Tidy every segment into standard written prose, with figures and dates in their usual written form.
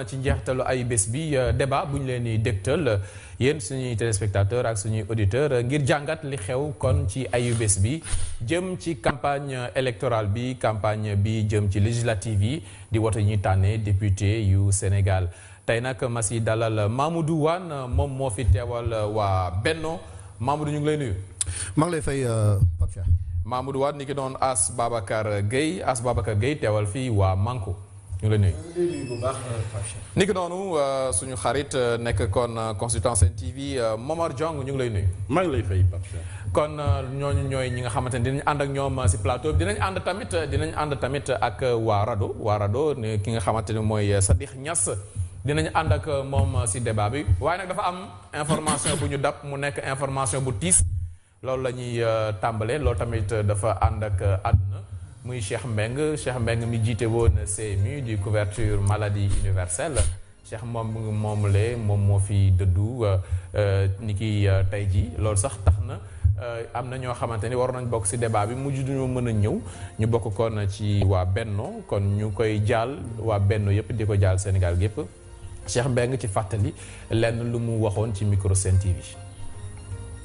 ci njeextalu ay bés bi débat bu ñu leen di dégtal yéen suñuy téléspectateurs ak suñuy auditeurs ngir jàngat li xew kon ci ayu bés bi jëm ci campagne électorale bi campagne bi jëm ci législative yi di wote ñuy tànnee député yu Sénégal tey nag ma si dalal Mamadou Wane moom moo fi teewal waa Benno Mamadou ñu ngi lay nuyu. maa ngi lay fay Pape Cheikh. Mamadou Wane ni ki doon As Babacar Gueye teewal fii waa Manko. ñu ngi lay nuyu bu baax Pape Cheikh. ni ki noonu suñu xarit nekk kon consultant Sen TV Momar Diong ñu ngi lay nuyu. maa ngi lay fay Pape Cheikh. kon ñooñu ñooy ñi nga xamante ne dinañ ànd ak ñoom si plateau bi dinañ ànd tamit ak waa RADDHO ki nga xamante ne mooy Sadikh Niass dinañ ànd ak moom si débat bi waaye nag dafa am information bu ñu dab mu nekk information bu tiis loolu la ñuy tàmbalee loolu tamit dafa ànd ak àdduna. muy Cheikh Mbengue mi jiite woon CMU di couverture maladie universelle Cheikh moom moo fi dëddu ni ki tey ji loolu sax tax na am na ñoo xamante ni war nañ bokk ci débat bi mujj duñoo mën a ñëw ñu bokk kon ci waa Benno kon ñu koy jaal waa Benno yëpp di ko jaal Sénégal gépp Cheikh Mbengue ci fàttali lenn lu mu waxoon ci micro Sen TV.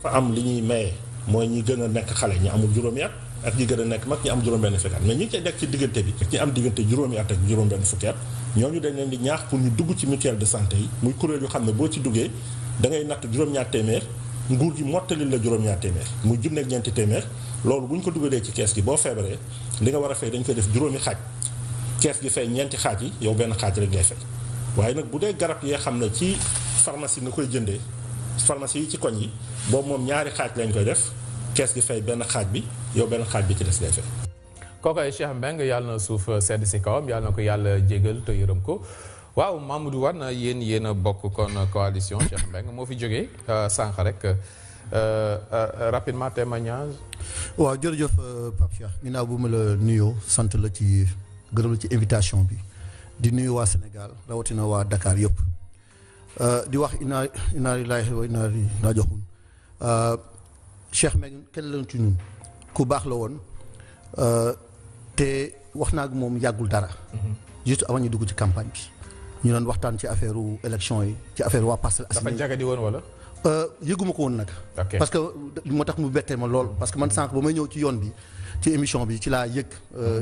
fa am li ñuy maye mooy ñi gën a nekk xale ñi amul juróomi at ak ñi gën a nekk mag ñi am juróom-benn fukki at mais ñi ci nekk ci diggante bi ñi am diggante juróomi at ak juróom-benn fukki at ñooñu dañ leen di ñaax pour ñu dugg ci mutuelle de santé yi muy kuréel yu xam ne boo ci duggee da ngay natt juróom-ñaar téeméer nguur gi mottali la juróom-ñaar téeméer muy junne ak ñeenti téeméer loolu bu ñu ko dugalee ci kees gi boo feebaree li nga war a fay dañ koy def juróomi xaaj kees gi fay ñeenti xaaj yi yow benn xaaj rek ngay fay waaye nag bu dee garab yee xam ne ci pharmacie nga koy jëndee pharmacie yi ci koñ yi boobu moom ñaari xaaj lañ koy def kees gi fay benn xaaj bi yow benn xaaj bi ci des ngay fay. kooku ay Cheikh Mbengue yàlla na suuf sedd si kawam yàlla na ko yàlla jégal te yërëm ko waaw Mamadou Wane yéen a bokk kon coalition Cheikh Mbengue moo fi jógee sànq rek rapidement témoignage. waaw jërëjëf Pape Cheikh ginnaaw bu ma la nuyoo sant la ci gërëm la ci invitation bi di nuyu waa Sénégal rawatina waa Dakar yëpp di wax inna lillahi wa inna ilayhi raaji'uun Cheikh Mbengue kenn lañ ci ñun ku baax la woon te wax naa ak moom yàggul dara. juste avant ñu dugg ci campagne bi ñu doon waxtaan ci affaire élection yi ci affaire waa Parcelles Assainies. dafa jagadi woon wala. yëguma ko woon nag. parce que moo tax mu bettee ma lool parce que man sànq ba may ñëw ci yoon bi ci émission bi ci laa yëg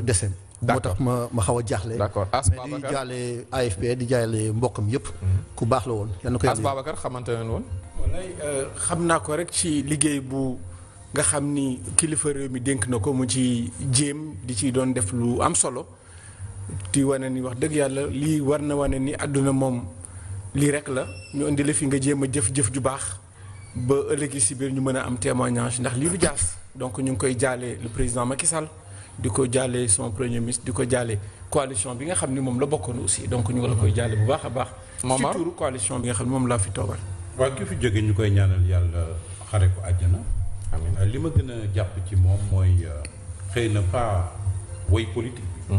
desem. moo tax ma xaw a jaaxle. d'accord mais di jaale AFP di jaale mbokkam yëpp. ku baax la woon yal na ko yàlla. As Babacar xamante ne woon. wallaay xam naa ko rek ci liggéey bu nga xam ni kilifa réew mi dénk na ko mu ci jéem di ci doon def lu am solo di wane ni wax dëgg yàlla lii war na wane ni àdduna moom lii rek la ñu indi la fi nga jéem a jëf-jëf ju baax ba ëllëgi si biir ñu mën a am témoignage ndax lii lu jaas donc ñu ngi koy jaale le président Macky Sall di ko jaale son premier ministre di ko jaale coalition bi nga xam ni moom la bokkoon aussi donc ñu ngi la koy jaale bu baax a baax. ci turu coalition bi nga xam ne moom laa fi toogal. waaw ki fi jóge ñu koy ñaanal yàlla xare ko àjjana. amiin li ma gën a jàpp ci moom mooy xëy na pas woy politique bi.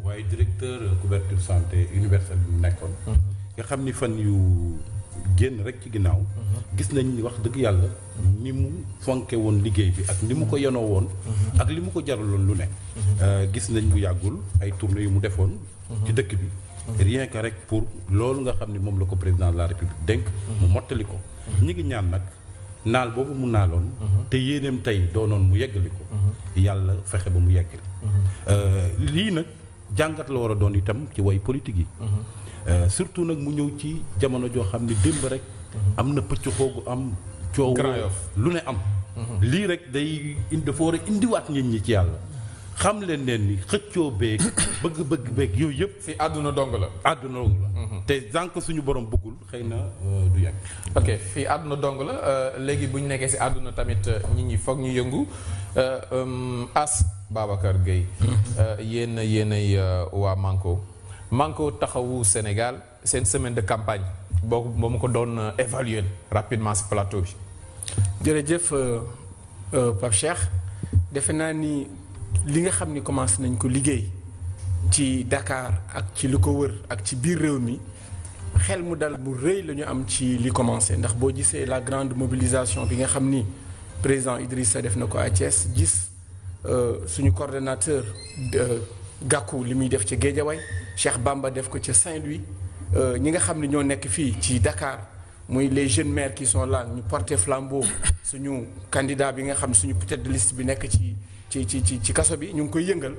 waaye directeur couverture santé universelle bi mu nekkoon. nga xam ni fan yu génn rek ci ginnaaw. gis nañ ni wax dëgg yàlla ni mu fonke woon liggéey bi ak ni mu ko yenoo woon. ak li mu ko jaraloon lu ne. gis nañ bu yàggul ay tournées yu mu defoon. ci dëkk bi. rien que rek pour loolu nga xam ni moom la ko président de la république dénk mu mottali ko ñi ngi ñaan nag naal boobu mu naaloon te yéeneem tey doonoon mu yeggali ko yàlla fexe ba mu yeggali lii nag jàngat la war a doon itam ci way politique yi surtout nag mu ñëw ci jamono joo xam ni démb rek am na pëcc xoogu am coow lu ne am lii rek dafa war a indiwaat nit ñi ci yàlla xam leen ni xëccoo beeg bëgg-bëgg beeg yooyu yëpp. fii àdduna dong la. àdduna dong la. te sànq suñu borom bëggul xëy na du yàgg. ok fii àdduna dong la léegi bu ñu nekkee si àdduna tamit nit ñi foog ñu yëngu As Babacar Gueye. yéenay waa Manko taxawu Sénégal seen semaine de campagne boo ma ko doon évaluer rapidement si plateau bi. jërëjëf Pape Cheikh defe naa ni. li nga xam ni commencé nañ ko liggéey ci Dakar ak ci li ko wër ak ci biir réew mi xel mu dal mu rëy la ñu am ci li commencé ndax boo gisee la grande mobilisation bi nga xam ni président Idrissa def na ko à Thiès gis suñu coordonnateur Gakou li muy def ci Guédiawaye Cheikh Bamba def ko ca Saint-Louis ñi nga xam ne ñoo nekk fii ci Dakar muy les jeunes maires qui sont là ñu porter flambeau suñu candidat bi nga xam ne suñu tête de liste bi nekk ci kaso bi ñu ngi koy yëngal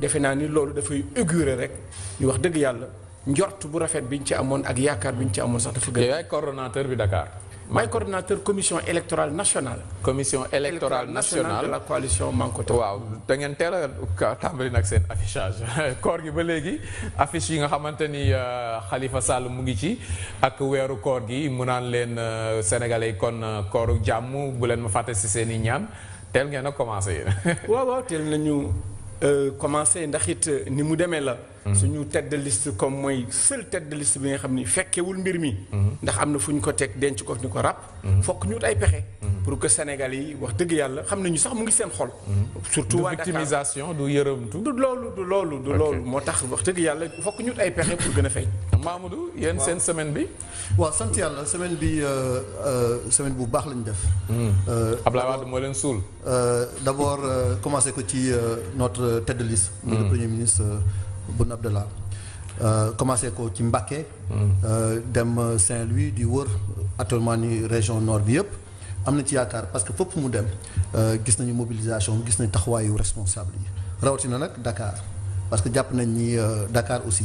defe naa ni loolu dafay augurer rek ñu wax dëgg yàlla njort bu rafet bi ñu ci amoon ak yaakaar bi ñu ci amoon sax dafa gën. yaay coordonnateur bi Dakar. maay coordonnateur commission électorale nationale. commission électorale nationale de la coalition Manko Taxawu. waaw da ngeen teel a tàmbali nag seen affichage koor gi ba léegi affiche yi nga xamante ni Khalifa Sall mu ngi ci ak weeru koor gi mu naan leen sénégalais kon kooru jàmm bu leen ma fàtte si seen i ñaan teel ngeen a commencé yéen. waaw teel nañu commencé ndax it ni mu demee la. suñu tête de liste comme mooy seul tête de liste bi nga xam ni fekkewul mbir mi. ndax am na fu ñu ko teg denc ko ni ko ràpp. fokk ñu wut ay pexe. pour que Sénégal yi wax dëgg yàlla xam nañu sax mu ngi seen xol. surtout waa Dakar du victimisation du yërëmtu. du loolu moo tax wax dëgg yàlla fokk ñu wut ay pexe pour gën a feeñ. Mamadou yéen seen semaine bi. waaw sant yàlla semaine bi semaine bu baax lañu def. Abdoulaye Wade moo leen suul. d'abord commencé ko ci notre tête de liste. le premier ministre Boun Abdallah. commencé ko ci Mbacké. dem Saint-Louis di wër actuellement ni région nord bi yëpp. am na ci yaakaar parce que fépp mu dem gis nañu mobilisation gis nañu taxawaayu responsable yi rawatina nag Dakar parce que jàpp nañ ni Dakar aussi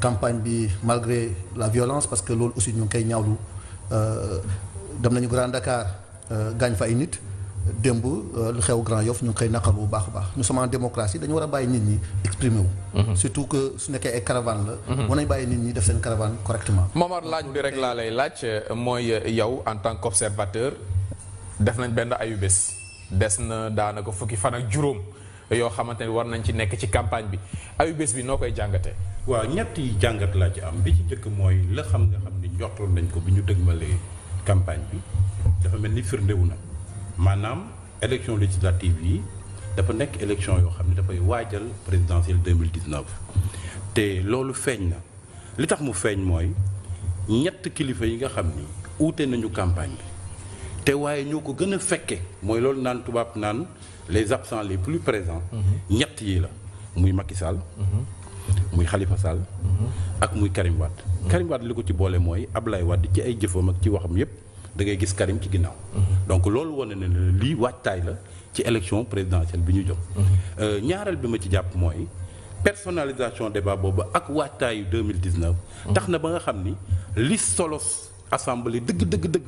campagne bi malgré la violence parce que loolu aussi ñu ngi koy ñaawlu dem nañu Grand Dakar gaañ fa ay nit démb lu xew Grand Yoff ñu ngi koy naqar bu baax a baax nous sommes en démocratie dañu war a bàyyi nit ñi exprimer wu. surtout que su nekkee ay caravane la. war nañu bàyyi nit ñi def seen caravane correctement. Momar laaj bi rek laa lay laaj mooy yow en tant qu'observateur def nañ benn ayu bés des na daanaka fukki fan ak juróom yoo xamante ne war nañ ci nekk ci campagne bi ayu bés bi noo koy jàngatee. waaw ñetti jàngat laa ci am bi ci njëkk mooy la xam nga xam ni njortoon nañ ko bi ñu dëgmalee campagne bi dafa mel ni firndewu na maanaam élection législative yi dafa nekk élection yoo xam ne dafay waajal présidentielle 2019 te loolu feeñ na li tax mu feeñ mooy ñett kilifa yi nga xam ni uute nañu campagne bi te waaye ñoo ko gën a fekke mooy loolu naan tubaab naan les absents les plus présents ñett yi la muy Macky Sall muy Khalifa Sall ak muy Karim Wade Karim Wade li ko ci boole mooy Ablaye Wade ci ay jëfam ak ci waxam yépp da ngay gis Karim ci ginnaaw donc loolu wane na ne lii waajtaay la ci élection présidentielle bi ñu jëm ñaareel bi ma ci jàpp mooy personnalisation débat boobu ak waajtaayu 2019 tax na ba nga xam ni li solos assemblée dëgg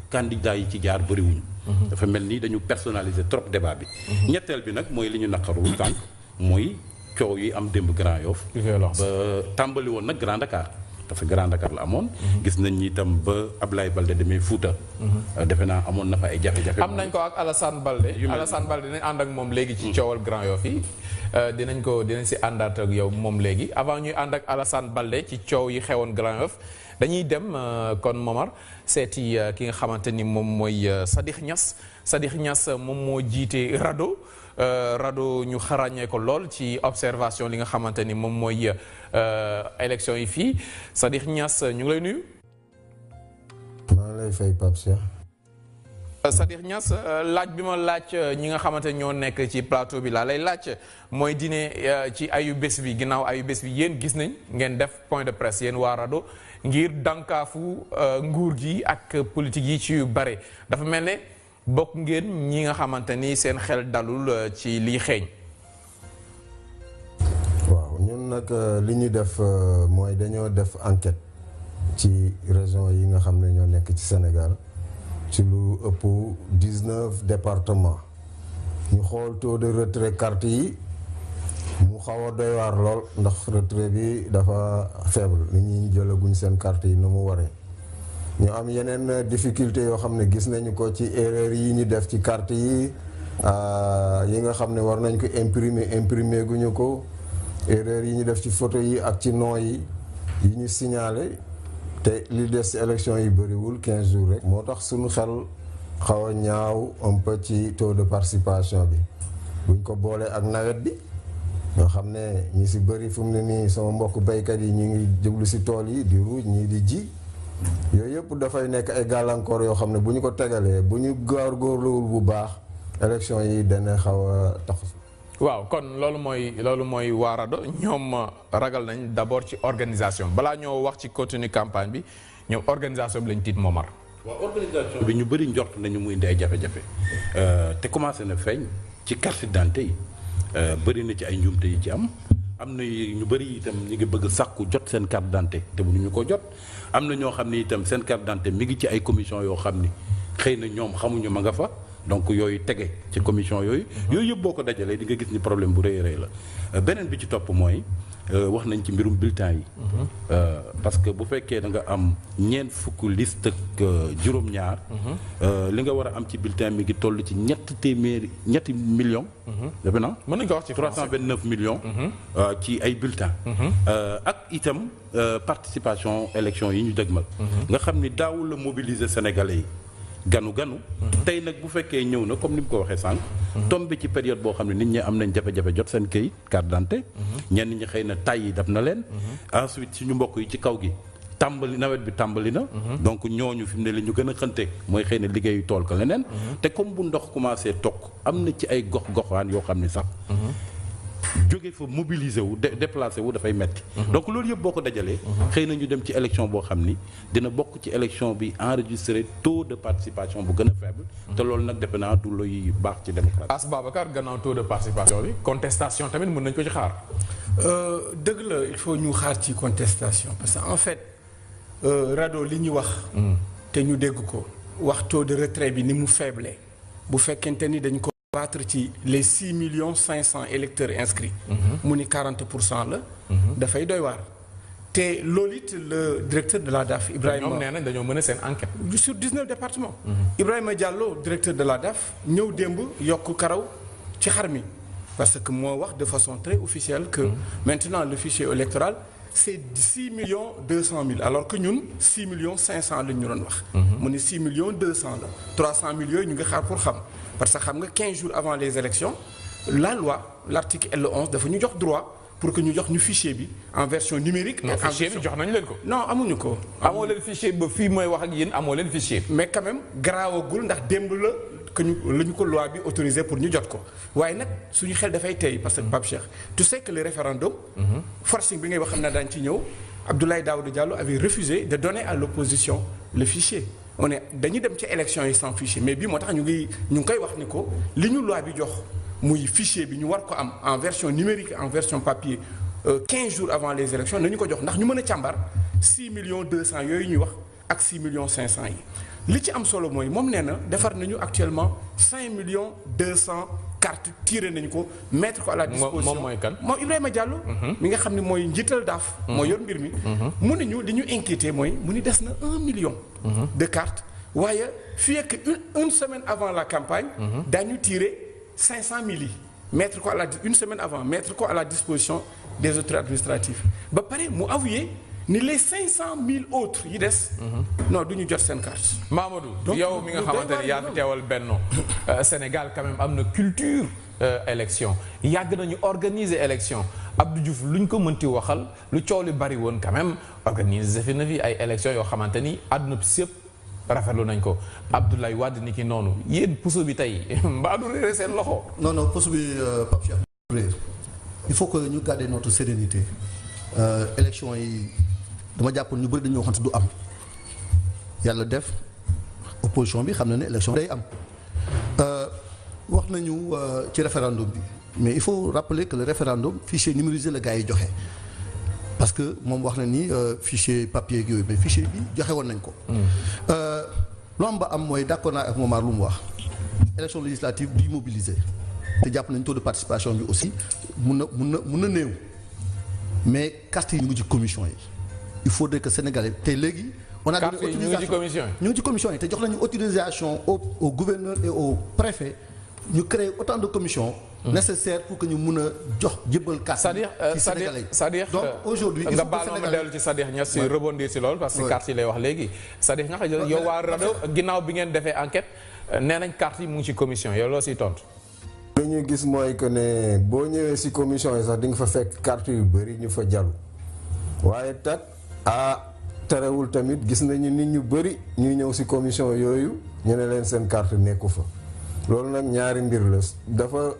candidat yi ci jaar bëriwuñu dafa mel ni dañu personnaliser trop débat bi ñetteel bi nag mooy li ñu naqaru tànk mooy coow yi am démb Grand Yoff ba tàmbali woon nag Grand Dakar parce que Grand Dakar la amoon gis nañ ni itam ba Ablaye Balde demee Fouta defe naa amoon na fa ay jafe-jafe am nañ ko ak Alassane Balde dinañ ànd ak moom léegi ci coowal Grand Yoff yi dinañ si àndaat ak yow moom léegi avant ñuy ànd ak Alassane Balde ci coow yi xewoon Grand Yoff dañuy dem kon Momar seeti ki nga xamante ni moom mooy Sadikh Niass moom moo jiite RADDHO ñu xarañee ko lool ci observation li nga xamante ni moom mooy élection yi fii Sadikh Niass ñu ngi lay nuyu. maa lay fay Pape Cheikh. Sadikh Niass laaj bi ma laaj ñi nga xamante ñoo nekk ci plateau bi laa lay laaj mooy dine ci ayu bés bi ginnaaw ayu bés bi yéen gis nañ ngeen def point de presse yéen waa RADDHO ngir dànkaafu nguur gi ak politique yi ci yu bare dafa mel ne bokk ngeen ñi nga xamante ni seen xel dalul ci liy xeeñ. waaw ñun nag li ñu def mooy dañoo def enquête ci régions yi nga xam ne ñoo nekk ci Sénégal ci lu ëpp 19 départements ñu xool taux de retrait carte yi mu xaw a doy waar lool ndax retrait bi dafa faible nit ñi jëlaguñ seen carte yi nu mu waree. ñu am yeneen difficulté yoo xam ne gis nañu ko ci erreur yi ñu def ci carte yi nga xam ne war nañ ko imprimer guñu ko erreur yi ñu def ci photo yi ak ci nom yi ñu signalé te li des ci élection yi bëriwul 15 jours rek moo tax suñu xel xaw a ñaaw un peu ci taux de participation bi buñ ko boolee ak nawet bi nga xam ne ñi si bëri fu mu ne nii sama mbokk baykat yi ñu ngi jublu si tool yi di ruuj ñii di ji yooyu yëpp dafay nekk ay gàllankoor yoo xam ne bu ñu ko tegalee bu ñu góorgóorluwul bu baax élection yi dana xaw a tax. waaw kon loolu mooy waa RADDHO ñoom ragal nañ d'abord ci organisation balaa ñoo wax ci contenu campagne bi ñoom organisation bi lañ tiit Momar. waaw organisation bi ñu bëri njort nañu mu indi ay jafe-jafe te commencé na feeñ ci carte d'identité yi bëri na ci ay njuumte yi ci am na ñu bëri itam ñu ngi bëgg sàkku jot seen carte d'identité te mënuñu ko jot am na ñoo xam ni itam seen carte d'identité mi ngi ci ay commission yoo xam ni xëy na ñoom xamuñu ma nga fa donc yooyu tege ci commission yooyu yëpp boo ko dajalee di nga gis ni problème bu rëy la beneen bi ci topp mooy wax nañ ci mbirum bulletin yi parce que bu fekkee da nga am ñeent fukk liste ak juróom-ñaar li nga war a am ci bulletin mi ngi toll ci ñetti millions defe naa mën nañ ko wax ci 329 millions ci ay bulletins ak itam participation élection yi ñu dëgmal nga xam ni daawul la mobiliser sénégalais yi ganu tey nag bu fekkee ñëw na comme ni mu ko waxee sànq tombé ci période boo xam ne nit ñi am nañ jafe-jafe jot seen këyit carte d'identité ñenn ñi xëy na tay yi dab na leen ensuite suñu mbokk yi ci kaw gi nawet bi tàmbali na donc ñooñu fi mu ne li ñu gën a xënte mooy xëy na liggéeyu tool ko leneen te comme bu ndox commencé toog am na ci ay gox-goxaan yoo xam ne sax jóge fa mobiliser wu déplacé wu dafay metti donc loolu yëpp boo ko dajalee xëy na ñu dem ci élection boo xam ni dina bokk ci élection bi enregistré taux de participation bu gën a faible te loolu nag defe naa du luy baax ci démocratie. As Babacar gannaaw taux de participation bi contestation tamit mën nañ ko ci xaar. dëgg la il faut ñu xaar ci contestation parce que en fait RADDHO li ñu wax te ñu dégg ko wax taux de retrait bi ni mu faible bu fekkente ni dañ ko battre ci les 6 500 000 électeurs inscrits mu ni 40% la dafay doy waar te loolu it le directeur de la DAF Ibrahima ñoom nee nañ dañoo mën a seen enquête sur 19 départements Ibrahima Diallo directeur de la DAF ñëw démb yokk karaw ci xar mi parce que moo wax de façon très officielle que maintenant le fichier électoral c'est 6 200 000 alors que ñun 6 500 000 la ñu doon wax mu ni 6 200 la 300 000 yooyu ñu ngi xaar pour xam parce que xam nga 15 jours avant les élections la loi l'article L11 dafa ñu jox droit pour que ñu jox ñu fichier bi en version numérique. non fichier bi jox nañ leen ko. non amuñu ko. amoo leen fichier ba fii mooy wax ak yéen amoo leen fichier. mais quand même garaawagul ndax démb la que ñu ko loi bi autorisé pour ñu jot ko waaye nag suñu xel dafay tey parce que Pape Cheikh tu sais que le référendum. forcing bi ngay wax xam ne daañu ci ñëw Abdoulaye Daouda Diallo avait refusé de donner à l'opposition le fichier. dañuy dem ci élection yi sans fichier mais bii moo tax ñu ngi koy wax ni ko li ñu loi bi jox muy fichier bi ñu war ko am en version numérique en version papier 15 jours avant les élections nañu ko jox ndax ñu mën a càmbar 6 200 yooyu ñuy wax ak 6 500 yi li ci am solo mooy moom nee na defar nañu actuellement 5 200 cartes tiré nañu ko mettre ko à la disposition moom mooy kan moom Ibrahima Diallo mi nga xam ne mooy njiital daaf moo yor mbir mi mu ne ñu li ñu inquiété mooy mu ni des na 1 million de cartes waaye fii ak une semaine avant la campagne daañu tiré 500 000 yi mettre ko une semaine avant mettre ko à la disposition des autorités administratives ba pare mu avoué ni les 500 000 autres yi des non du ñu jot seen carte. Mamadou yow mi nga xamante ni yaa fi teewal Benno Sénégal quand même am na culture élection yàgg nañu organiser élection Abdou Diouf luñ ko mënti waxal lu coow li bari woon quand même organiser fi na fi ay élection yoo xamante ni àdduna bi sépp rafetlu nañ ko Abdoulaye Wade ni ki noonu yéen puso bi tey mbaa du réeré seen loxo. non puso bi Pape Cheikh il faut que ñu garder notre sérénité élection yi dama jàppoon ñu bëri dañoo waxante du am yàlla def opposition bi xam na ne élection day am wax nañu ci référendum bi mais il faut rappeler que le référendum fichier numérisé la gars yi joxe parce que moom wax na ni fichier papier yooyu mais fichier bi joxe woon nañ ko. lu am ba am mooy d'accord naa ak Momar lu mu wax élection législative du mobiliser te jàpp nañ taux de participation bi aussi mun na néew mais carte yi ñu ngi ci commission yi il faudrait que Sénégalais te léegi. on a donné autorisation ñu ngi ci commission yi te jox nañu autorisation au gouverneur et au préfet ñu créer autant de commissions. nécessaire pour que ñu mun a jox jëbbal carte ci Sénégalais c'est-à-dire donc aujourd'hui nga baal ma dellu ci Sadikh Niass si rebondir si loolu parce que carte yi lay wax léegi Sadikh Niass yow waa RADDHO ginnaaw bi ngeen defee enquête nee nañ carte yi mu ngi ci commission yow loo siy tontu. li ñu gis mooy que ne boo ñëwee si commission yi sax di nga fa fekk carte yu bëri ñu fa jàll waaye tat terewul tamit gis nañu nit ñu bëri ñuy ñëw si commission yooyu ñu ne leen seen carte nekku fa loolu nag ñaari mbir la dafa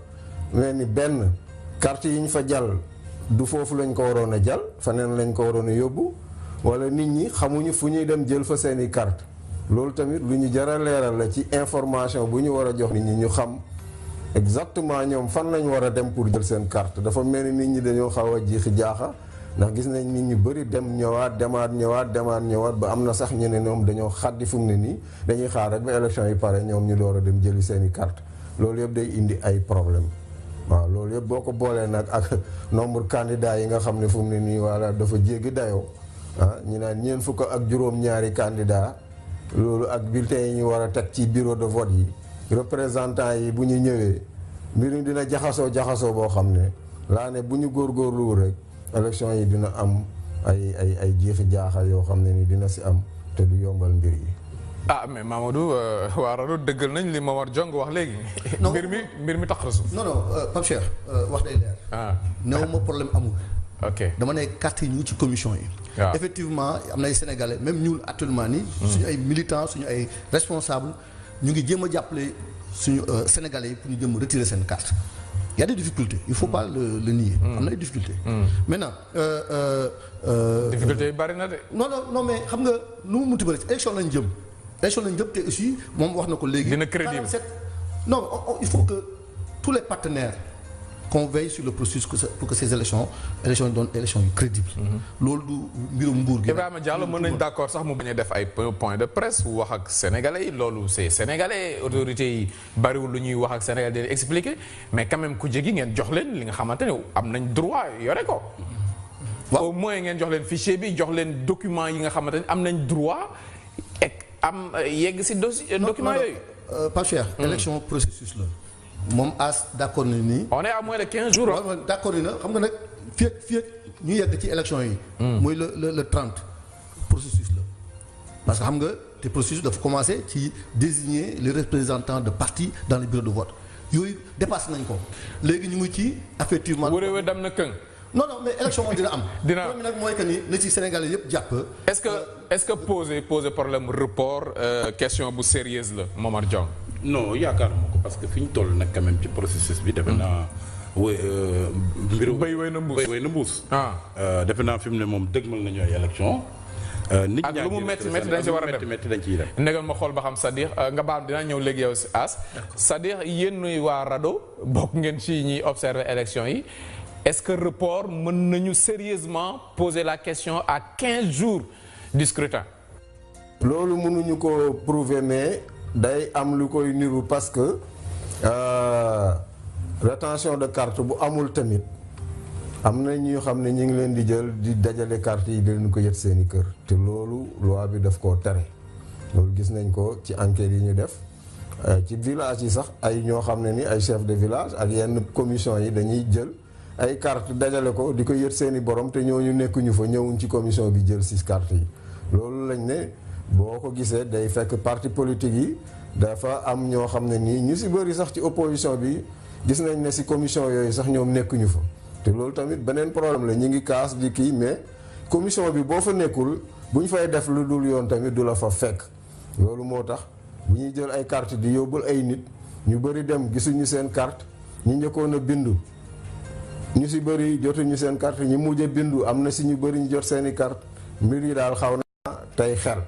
mais ni benn carte yi ñu fa jàll du foofu lañ ko waroon a jàll faneen lañ ko waroon a yóbbu wala nit ñi xamuñu fu ñuy dem jël fa seeni carte loolu tamit lu ñu jar a leeral la ci information bu ñu war a jox nit ñi ñu xam exactement ñoom fan lañ war a dem pour jël seen carte dafa mel ni nit ñi dañoo xaw a jiixi jaaxa ndax gis nañ nit ñu bëri dem ñëwaat demaat ñëwaat ba am na sax ñu ne ñoom dañoo xaddi fu mu ne nii dañuy xaar rek ba élection yi pare ñoom ñu door a dem jëli seeni carte loolu yëpp day indi ay problème waaw loolu yëpp boo ko boolee nag ak nombre candidat yi nga xam ne fu mu ne nii wala dafa jéggi dayoo ñu naan ñeent fukk ak juróom-ñaari candidat loolu ak bulletins yi ñu war a teg ci bureau de vote yi représentants yi bu ñu ñëwee mbir mi dina jaxasoo boo xam ne laa ne bu ñu góorgóorluwul rek élection yi dina am ay jeexi jaaxa yoo xam ne ni dina si am te du yombal mbir yi. Mais Mamadou waa RADDHO dëggal nañ li Momar Diong wax léegi. mbir mi tax suuf. non Pape Cheikh wax day leer. néew ma problème amul. ok dama ne carte yi ñu ngi ci commission yi. waaw effectivement am na ay sénégalais même ñun actuellement nii. suñu ay militants suñu ay responsables ñu ngi jéem a jàppale suñu sénégalais yi pour ñu jëm retirer seen carte. Il y a des difficultés il faut pas le nier. am na ay difficultés. maintenant. difficultés yi bari na de. non mais xam nga nu mu munti bëri élection lañ jëm. te aussi moom wax na ko léegi. dina crédible non il faut que tous les partenaires qu'on veille sur le processus pour que ces élections yi doon élections yu crédibles. loolu du mbirum nguur gi. Ibrahima Diallo mën nañ d'accord sax mu bañ a def ay point de presse wax ak sénégalais yi loolu c'est sénégalais autorités yi bariwul lu ñuy wax ak sénégalais di expliquer mais quand même ku jegi ngeen jox leen li nga xamante ne am nañ droit yore ko. au moins ngeen jox leen fichier bi jox leen document yi nga xamante ne am nañ droit am yegg ci document yooyu. Pape Cheikh. élection processus la. moom as d'accord na ni. on est à moins de 15 jours. waaw d'accord na xam nga nag fii ak ñu yegg ci élection yi. mooy le 30 processus la. parce que xam nga te processus dafa commencer ci désigner les représentants de partis dans les bureaux de vote yooyu dépassé nañ ko léegi ñu ngi ci effectivement. wërëwë dem na këng. non mais élection moom dina am. dina am nag mooy que ni na ci Sénégalais yëpp jàpp. est-ce que poser problème report question bu sérieuse la Momar Diong. non yaakaaruma ko parce que fi ñu toll nag quand même ci processus bi defe naa mbiru béy wéy na mbuus defe naa fi mu ne moom dëgmal nañu ay élection nit ak lu mu métti dañ ci war a dem métti dañ ciy dem ndegam ma xool ba xam c'est-à-dire nga baal dinaa ñëw léegi yow si as c'est-à-dire yéen nuy waa RADDHO bokk ngeen ci ñuy observer élection yi est-ce que report mën nañu sérieusement poser la question à 15 jours du scrutin. loolu mënuñu ko prouver mais day am lu koy niru parce que rétention de carte bu amul tamit am na ñoo xam ne ñu ngi leen di jël di dajale carte yi di leen ko yët seeni kër te loolu loi bi daf koo tere loolu gis nañ ko ci enquête yi ñu def ci village yi sax ay ñoo xam ne ni ay chef de village ak yenn commission yi dañuy jël ay carte dajale ko di ko yët seeni borom te ñooñu nekkuñu fa ñëwuñ ci commission bi jël 6 cartes yi loolu lañ ne boo ko gisee day fekk parti politique yi dafa am ñoo xam ne nii ñu si bëri sax ci opposition bi gis nañ ne si commission yooyu sax ñoom nekkuñu fa te loolu tamit beneen problème la ñu ngi kaas di kii mais commission bi boo fa nekkul bu ñu fay def lu dul yoon tamit du la fa fekk loolu moo tax bu ñuy jël ay carte di yóbbul ay nit ñu bëri dem gisuñu seen carte ñu njëkkoon a bindu ñu si bëri jotuñu seen carte ñu mujj a bindu am na si ñu bëri ñu jot seeni carte mbir yi daal xaw na tey xel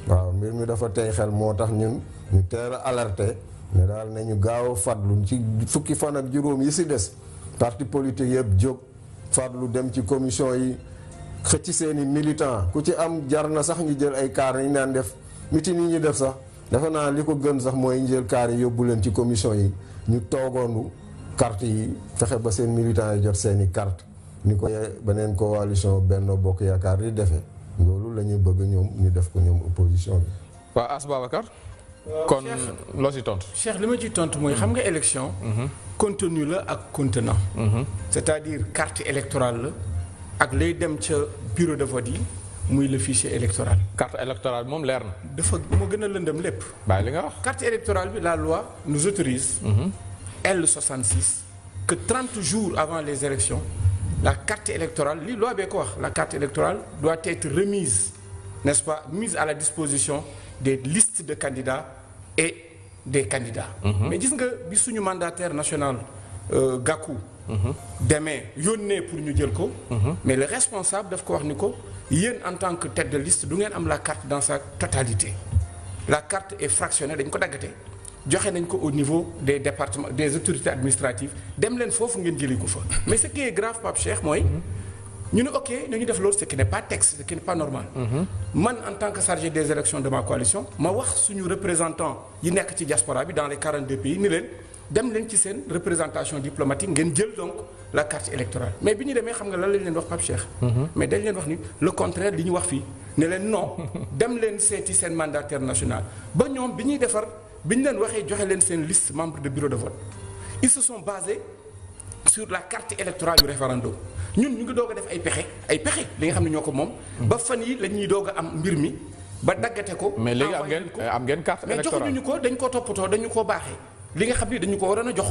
waaw mbir mi dafa tey xel moo tax ñun ñu teel a alerté ne daal nañu gaaw a fadlu ci fukki fan ak juróom yi si des parti politique yëpp jóg fadlu dem ci commission yi xëcc seeni militant ku ci am jar na sax ñu jël ay kaar yi naan def meeting yi ñu def sax dafa naa li ko gën sax mooy ñu jël kaar yi yóbbu leen ci commission yi ñu toogoonu carte yi fexe ba seen militant yi jot seeni carte ni ko beneen coalition Benno Bokk Yaakaar di defee loolu la ñuy bëgg ñoom ñu def ko ñoom opposition bi. waaw As Babacar. kon loo si tontu. Cheikh li ma ciy tontu mooy xam nga élection. contenu la ak contenant. c'est-à-dire carte électorale la ak lay dem ca bureau de vote yi muy le fichier électoral. carte électorale moom leer na. dafa moo gën a lëndëm lépp. bàyyi li nga wax. carte électorale bi la loi nous autorise. L66 que 30 jours avant les élections la carte électorale li loi bee ko wax la carte électorale doit être remise n'est-ce pas mise à la disposition des listes de candidats et des candidats. mais gis nga bi suñu mandataire national Gakou demee yónnee pour ñu jël ko mais le responsable daf ko wax ni ko yéen en tant que tête de liste du ngeen am la carte dans sa totalité la carte est fractionnée dañ ko daggate joxe nañ ko au niveau des départements des autorités administratives dem leen foofu ngeen jëli ko fa mais ce qui est grave Pape Cheikh mooy ñu ne ok nañu def loolu ce qui n'est pas texte ce qui n'est pas normal man en tant que chargé des élections de ma coalition ma wax suñu représentant yi nekk ci diaspora bi dans les 42 pays ni leen dem leen ci seen représentation diplomatique ngeen jël donc la carte électorale mais bi ñu demee xam nga lan lañ leen wax Pape Cheikh mais dañ leen wax ni le contraire li ñu wax fii ne leen non dem leen seeti seen mandataire national ba ñoom bi ñuy defar bi ñu leen waxee joxe leen seen liste membre de bureau de vote ils se sont basés sur la carte électorale du référendum ñun ñu ngi doog a def ay pexe li nga xam ne ñoo ko moom ba fan yi la ñuy doog a am mbir mi ba daggate ko mais léegi am ngeen carte mais électorale joxuñu ko dañ ko toppatoo dañu ko baaxee li nga xam ni dañu ko waroon a jox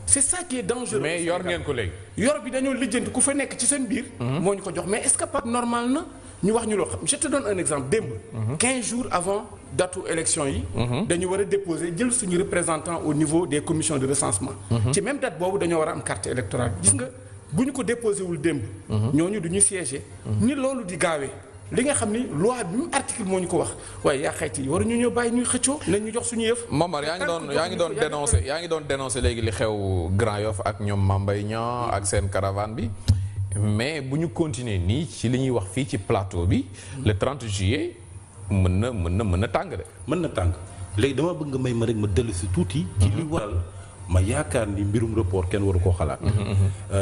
c'est ça qui est dangereux mais yor ngeen ko léegi yor bi dañoo lijjanti ku fa nekk ci seen biir moo ñu ko jox mais est-ce que pas normal na ñu wax ñu loo xam je te donne un exemple démb 15 jours avant datu élection yi dañu war a déposer jël suñu représentant au niveau des commissions de recensement ci même date boobu dañoo war a am carte électorale gis nga bu ñu ko déposé wul démb ñooñu du ñu siéger ni loolu di gaawee li nga xam ni loi bi mu article moo ñu ko wax waaye yaa xayti yi waruñu ñëw bàyyi ñuy xëccoo nañ ñu jox suñu yëf Momar yaa ngi doon dénoncé léegi li xew Grand Yoff ak ñoom Mame Mbaye Niang ak seen caravane bi mais bu ñu continuer nii ci li ñuy wax fii ci plateau bi le 30 juillet mën na tàng de. mën na tàng léegi dama bëgg nga may ma rek ma dellu si tuuti. ci li waral ma yaakaar ni mbirum report kenn waru koo xalaat.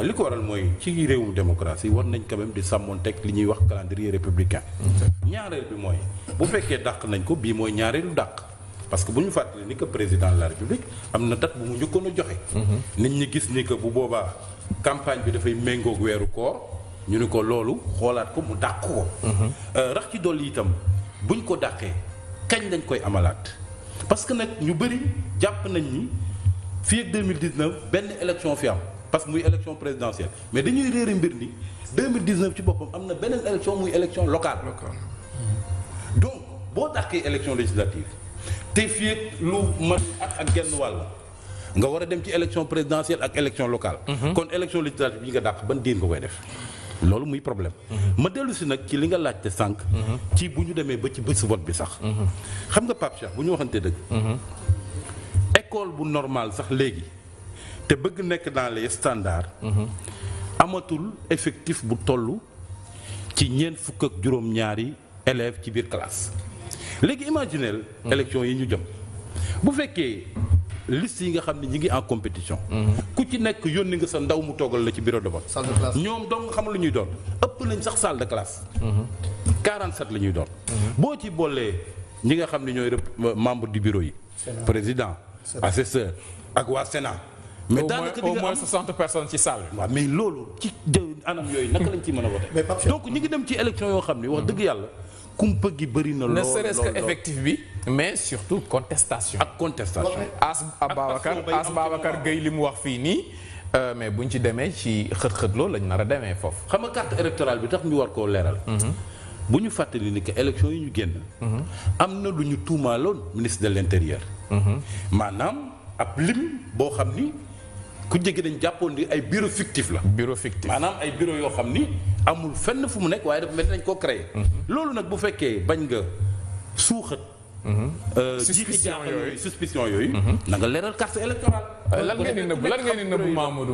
li ko waral mooy ci réewum démocratie war nañ quand même di sàmmonteeg li ñuy wax calendrier républicain. ñaareel bi mooy bu fekkee dàq nañ ko bii mooy ñaareelu dàq. parce que bu ñu fàttali ni que président de la république am na date bu mu njëkkoon a joxe. nit ñi gis ni que bu boobaa campagne bi dafay méngoog weeru koor ñu ni ko loolu xoolaat ko mu dàq ko. rax ci dolli itam buñ ko dàqee kañ lañ koy amalaat parce que nag ñu bëri jàpp nañ ni fii ak 2019 benn élection fi am parce que muy élection présidentielle mais dañuy réere mbir ni 2019 ci boppam am na beneen élection muy élection locale. donc boo dàqee élection législative. te fii ak lu mat ak genn wàll nga war a dem ci élection présidentielle ak élection locale. kon élection législative yi nga dàq ban diir nga koy def. loolu muy problème. ma dellu si nag ci li nga laajte sànq. ci bu ñu demee ba ci bés vote bi sax. xam nga Pape Cheikh bu ñu waxante dëgg. école bu normal sax léegi te bëgg nekk dans les standards. amatul effectif bu toll ci ñeent fukk ak juróom-ñaari élèves ci biir classe. léegi imaginez élection yi ñu jëm bu fekkee liste yi nga xam ne ñi ngi en compétition ku ci nekk yónni nga sa ndaw mu toogal la ci bureau de vote ñoom dong xam lu ñuy doon ëpp nañ sax salle de classe 47 la ñuy doon boo ci boolee ñi nga xam ne ñooy membre du bureau yi président assesseur ak waa Sénat mais daanaka au moins 60 personnes ci salle waaw mais loolu ci anam yooyu naka lañ ci mën a voter donc ñi ngi dem ci élection yoo xam ne wax dëgg yàlla kumpa gi bëri na lool ne serait-ce que effectif bi mais surtout contestation. ak contestation. As Babacar Gueye li mu wax fii nii mais buñ ci demee ci xët-xët loolu lañ nar a demee foofu. xam nga carte électorale bi tax ñu war koo leeral. bu ñu fàttali ni que élection yi ñu génn. am na lu ñu tuumaaloon ministre de l'intérieur. maanaam ab lim boo xam ni ku jege dañ jàppoon ni ay bureau fictif la. bureau fictif maanaam ay bureau yoo xam ni amul fenn fu mu nekk waaye dafa mel ni dañ koo créé. loolu nag bu fekkee bañ nga suuxat. suspicion yooyu. na nga leeral carte électorale. lan ngeen di nëbb Mamadou.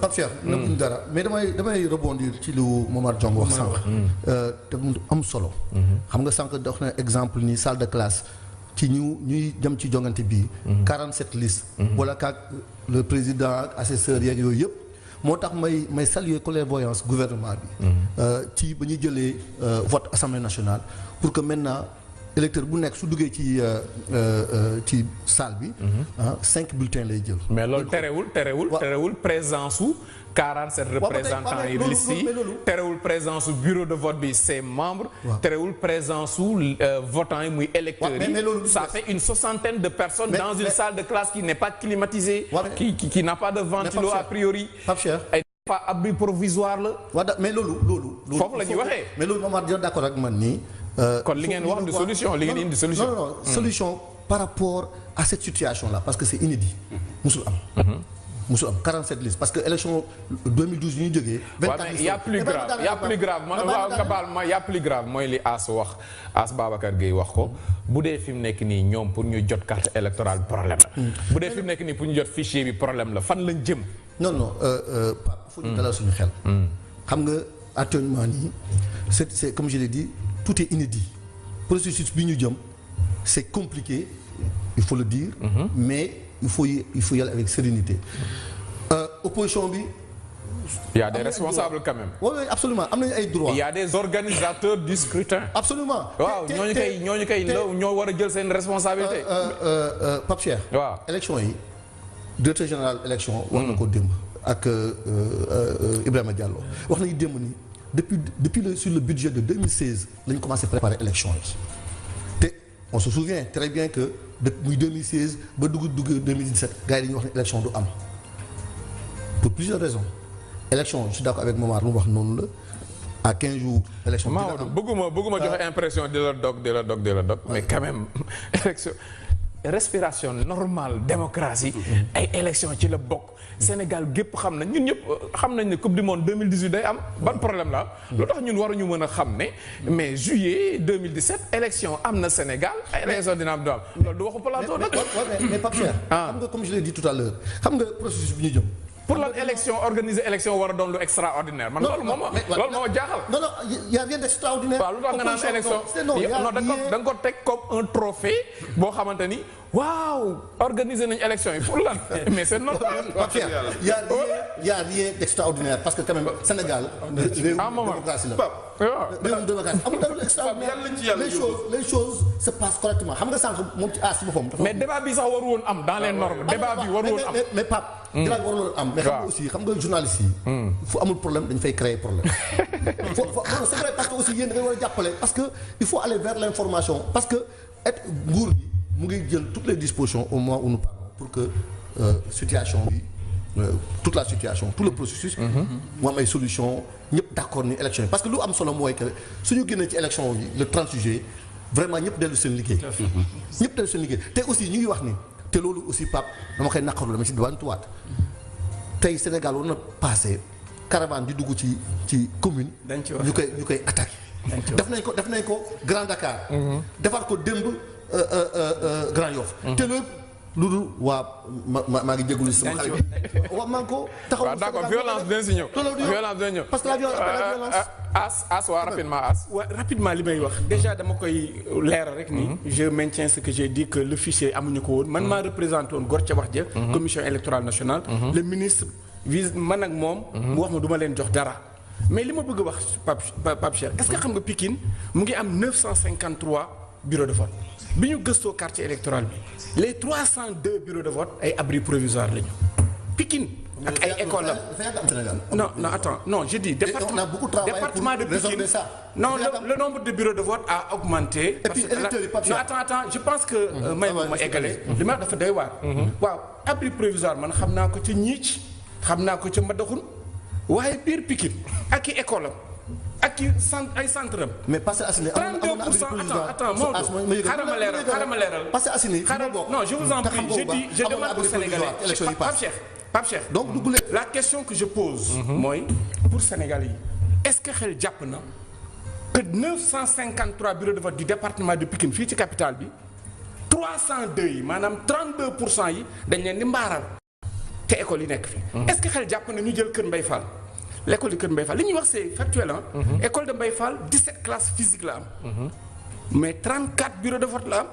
Pape Cheikh nëbbuñ dara mais damay rebondir ci lu Momar Diong wax sànq. te mu am solo. xam nga sànq dox na exemple ni salle de classe. ci ñuy dem ci jongante bii. 47 listes. wala kaak le président ak assesseur yeeg yooyu yëpp. moo tax may saluer clairvoyance gouvernement bi. ci ba ñuy jëlee vote assemblée nationale pour que maintenant électeur bu nekk su duggee ci salle bi. 5 bulletins lay jël. mais loolu terewul présence su 47 représentants yi liste yi terewul présence su bureau de vote bi ses membres. terewul présence su votants yi muy électeurs yi. ça fait une soixantaine de personnes dans une salle de classe qui n'est pas climatisée. qui n'a pas de ventilo a priori. ay pas abri provisoire la. mais loolu. foofu la ñuy waxee. mais loolu Momar dina d'accord ak man nii. kon li ngeen wax de solution li ngeen indi solution. non solution par rapport à cette situation là parce que c'est inédit. musul am. musul am 47 listes parce que élection 2012 yu ñu jógee. 24 listes y' a plus grave y' a plus grave waaw nga baal ma y' a plus grave mooy li As wax As Babacar Gueye wax ko bu dee fi mu nekk nii ñoom pour ñu jot carte électorale problème la. bu dee fi mu nekk nii pour ñu jot fichier bi problème la fan lañ jëm. non non Pape faut ñu dalal suñu xel. xam nga actuellement nii c'est comme je l'ai dit tout est inédit processus bi ñu jëm c'est compliqué il faut le dire. mais il faut y aller avec sérénité. Opposition bi. Il y a des responsables quand même. Oui, absolument am nañu ay droits. Il y a des organisateurs du scrutin. Absolument. waaw ñooñu kay ñoo war a jël seen responsabilité. Pape Cheikh. waaw élection yi directeur général élection. wax na ko démb ak Ibrahima Diallo wax nañu démb ni depuis sur le budget de 2016 la ñu commencé préparer élection yi te on se souvient très bien que depuis 2016 ba dugg 2017 gars yi dañuy wax ne élection du am pour plusieurs raisons. élection je suis d'accord avec Momar lu mu wax noonu la à 15 jours. élection dina am bëgguma joxe impression di la dog mais quand même élection respiration normale démocratie ay élection ci la bokk. Sénégal gépp xam nañ ñun ñëpp xam nañ ne coupe du monde 2018 day am ban problème la lu tax ñun waruñu mën a xam ne mais juillet 2017 élection am na Sénégal ay élection dina am loolu du waxu plateau nag. mais Pape Cheikh. xam nga comme je l'ai dit tout à l'heure xam nga processus bi ñu jëm. pour lan élection organiser élection war a doon lu extraordinaire man loolu moo jaaxal. non y a rien d'extraordinaire. waaw lu tax nga naan élection da nga ko teg comme un trophée boo xamante ni waaw organiser nañu élection yi pour lan mais c'est normal. y a rien d'extraordinaire parce que quand même Sénégal. réew démocratie la. réew démocratie amul dara lu extraordinaire. les choses se passent correctement xam nga sànq moom ci aas boppam. mais débat bi sax waru woon am dans les normes débat bi waru woon am. mais Pape. débat bi waru woon am. mais xam nga aussi xam nga journalistes yi. fu amul problème dañ fay créer problème. c'est vrai parce que aussi yéen da ngay war a jàppale parce que il faut aller vers l'information parce que nguur gi mu ngi jël toutes les dispositions au moment où nous parlons pour que situation bi toute la situation tout le processus. mu am ay solutions ñëpp d'accord ni élection yi parce que lu am solo mooy que suñu génnee ci élection yi le 30 juillet vraiment ñëpp dellu seen liggéey. ñëpp dellu seen liggéey te aussi ñu ngi wax ni te loolu aussi Pape dama koy naqarlu dama ci wantuwaat tey Sénégal war na passé caravane di dugg ci commune. ñu koy attaqué. def nañ ko Grand Dakar. defar ko démb Grand Yoff. te loolu lu dul waa maa ngi jégalu sama xarit bi waaw maa ngi ko taxaw. waaw d'accord violence dina si ñëw. violence dina ñëw parce que la violence. As waa rapidement li may wax déjà dama koy leeral rek ni. je maintiens ce que j'ai dit que le fichier amuñu ko woon man maa représenté woon Gor ca wax ja. commission électorale nationale. le ministre vise man ak moom. mu wax ma du ma leen jox dara. mais li ma bëgg a wax Pape Cheikh est-ce que xam nga Pikine mu ngi am 953 bureaux de vote bi ñu gëstoo quartier électoral bi les 302 bureaux de vote ay abris provisoires lañu Pikine ak ay écoles la non attends non je dis département de Pikine non le nombre de bureaux de vote a augmenté. et puis non attends je pense que may ma eggale li ma dafa doy waar. waaw abri provisoire man xam naa ko ca Ñiic xam naa ko ca Mbadakhoune waaye biir Pikine ak i école am ak i ay centre am. mais Parcelles Assainies 32% attends xaaral ma leeral. Parcelles Assainies non je vous en prie je demande aux Sénégalais Pape Cheikh donc la question que je pose. mooy pour Sénégalais yi est-ce que xel jàpp na que 953 bureaux de vote du département de Pikine fii ci capitale bi 302 yi maanaam 32% yi dañ leen di mbaaral te école yi nekk fi. est-ce que xel jàpp na ñu jël Kër Mbaye Fall. l'école de Kër Mbaye Fall li ñuy wax c'est factuel ah. école de Mbaye Fall 17 classes physiques la am. mais 34 bureaux de vote la am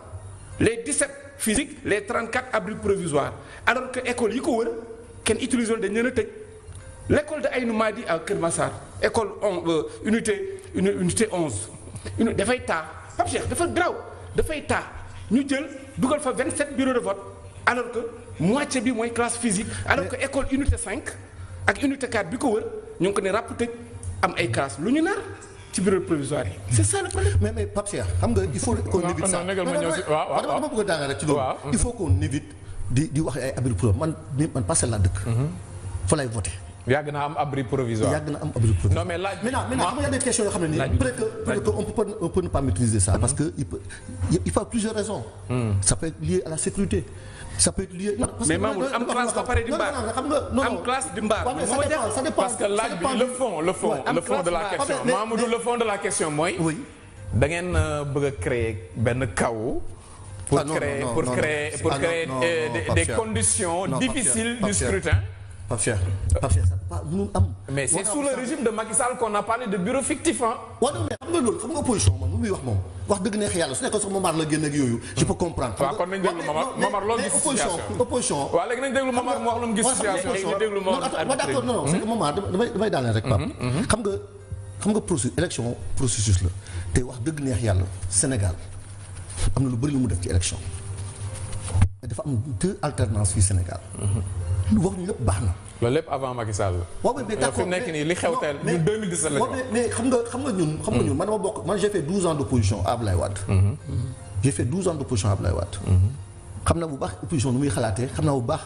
les 17 physiques les 34 abris provisoires alors que école yi ko wër kenn utilisé dañ leen a tëj l'école de Aynou Madi à Kër Massar école unité 11 dafay taa Pape Cheikh dafa graw dafay taa ñu jël dugal fa 27 bureaux de vote alors que moitié bi mooy classe physique alors que école unité 5 ak unité 4 bi ko wër ñu ngi ko ne ràpp tëj am ay classes lu ñu nar ci bureau provisoire yi c'est ça le problème. mais Pape Cheikh xam nga il faut qu'on évite ça. dama bëgg a daanaka rek ci loolu. il faut qu'on évite di wax ay abri provisoire man Parcelles laa dëkk. fa lay voté. yàgg na am abri provisoire. yàgg na am abri provisoire. non mais laaj. maintenant xam nga y a des questions yoo xam ne nii. peut-être que on peut ne pas maîtriser ça. parce que il faut plusieurs raisons. ça peut être lié à la sécurité. ça peut être lié. mais Mamour am classe ba pare di mbaar am classe di mbaar. ça dépend parce que laaj bi le fond de la question Mamadou le fond de la question mooy. oui da ngeen bëgg a créer benn chaos. pour créer des conditions difficiles du scrutin. Pape Cheikh ça pas mënul am. mais c'est sous le régime de Macky Sall qu'on a parlé de bureau fictif ah. waaw non mais xam nga loolu xam nga opposition man lu muy wax moom wax dëgg neex yàlla su nekkoon sax Momar la génn ak yooyu. je peux comprendre. waaw kon nañ déglu Momar loolu gis situation opposition. waaw léegi nañ déglu Momar mu wax lu mu gis situation. léegi déglu Momar d'accord non c'est que Momar damay daaneel rek Pape. xam nga processus élection processus la te wax dëgg neex yàlla Sénégal am na lu bëri lu mu def ci élection mais dafa am 2 alternances fii Sénégal. lu wax ñu lépp baax na. loolu lépp avant Macky Sall. waaw mais d'accord fi mu nekk nii li xew teel ñun 2017 la. mais xam nga ñun man dama bokk man j'ai fait 12 ans d'opposition à Abdoulaye Wade. j'ai fait 12 ans d'opposition à Abdoulaye Wade. xam naa bu baax opposition nu muy xalaatee xam naa bu baax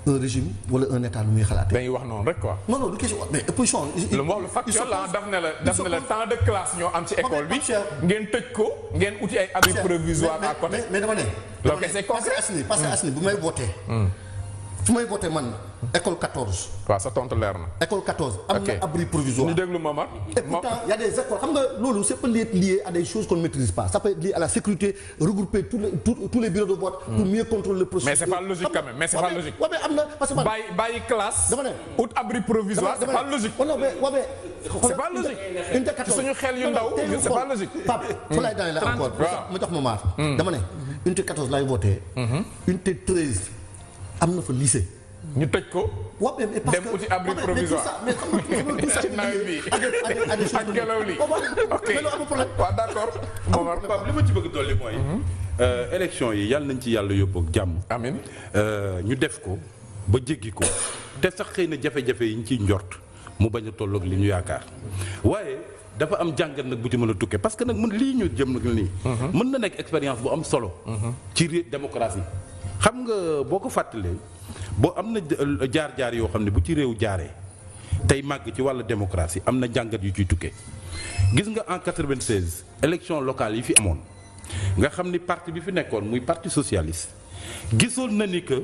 un régime wala un état nu muy xalaatee. dañuy wax noonu rek quoi. non du question mais opposition. lu mu wax lu factuel la daf ne la temps de classe ñoo am ci école bi. ngeen tëj ko ngeen uti ay abris provisoires à côté. mais dama ne. loolu c'est concret parce que Asni bu may voté. fu may voté man école 14. waaw sa tontu leer na. école 14 am na abri provisoire. ñu déglu Momar. et pourtant y a des écoles xam nga loolu c'est pas lié à des choses qu'on ne maîtrise pas ça peut être lié à la sécurité regrouper tous les bureaux de vote. pour mieux contrôler le processus. mais c'est pas logique quand même mais c'est pas logique. waaw mais am na parce que man bàyyi classe. dama ne ut abri provisoire c'est pas logique. c'est pas logique. unité 14 suñu xel yu ndaw c'est pas logique. Pape fa laay daaneel encore. ma jox Momar. dama ne unité 14 laay voté. unité 13 am na fa lycée. ñu tëj ko. waaw mais parce que dem uti abri provisoire. mais xam nga tout ça ci nawet bi ak ngelaw li. ok waaw d'accord. Momar Pape li ma ci bëgg dolli mooy. élection yi yàlla nañ ci yàlla yóbbu ak jàmm. amiin. ñu def ko ba jéggi ko te sax xëy na jafe-jafe yi ñu ciy njort mu bañ a tolloog li ñu yaakaar waaye dafa am jàngat nag bu ci mën a tukkee parce que nag mën lii ñu jëm nag nii. mën na nekk expérience bu am solo. ci démocratie xam nga boo ko fàttalee. boo am na jaar-jaar yoo xam ne bu ci réew jaaree tey màgg ci wàllu démocratie am na jàngat yu ciy tukkee gis nga en 96 élection locale yi fi amoon nga xam ni parti bi fi nekkoon muy parti socialiste gisoon na ni que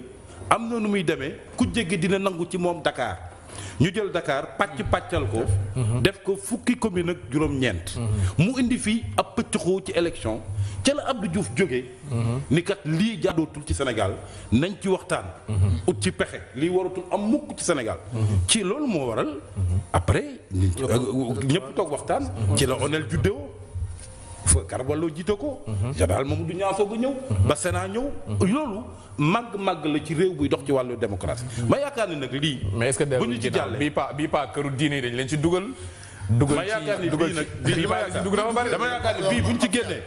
am na nu muy demee ku jéggi dina nangu ci moom Dakar ñu jël Dakar pàccal ko def ko fukki commune ak juróom-ñeent mu indi fii ab pëccxoo ci élection ca la Abdou Diouf jógee ni kat lii jaadootul ci Sénégal nañ ci waxtaan ut ci pexe lii waratul am mukk ci Sénégal ci loolu moo waral après ñëpp toog waxtaan ci la onel juddoo fa Carvalho jiite ko général Mamadou Niasso ba ñëw ba Sénat ñëw loolu màgg la ci réew buy dox ci wàllu démocratie ma yaakaar ne nag lii mais est-ce que bu ñu ci jàllee bii pa këru diine dañ leen ci dugal ma yaakaar ni bii nag dama yaakaar ni bii buñ ci génnee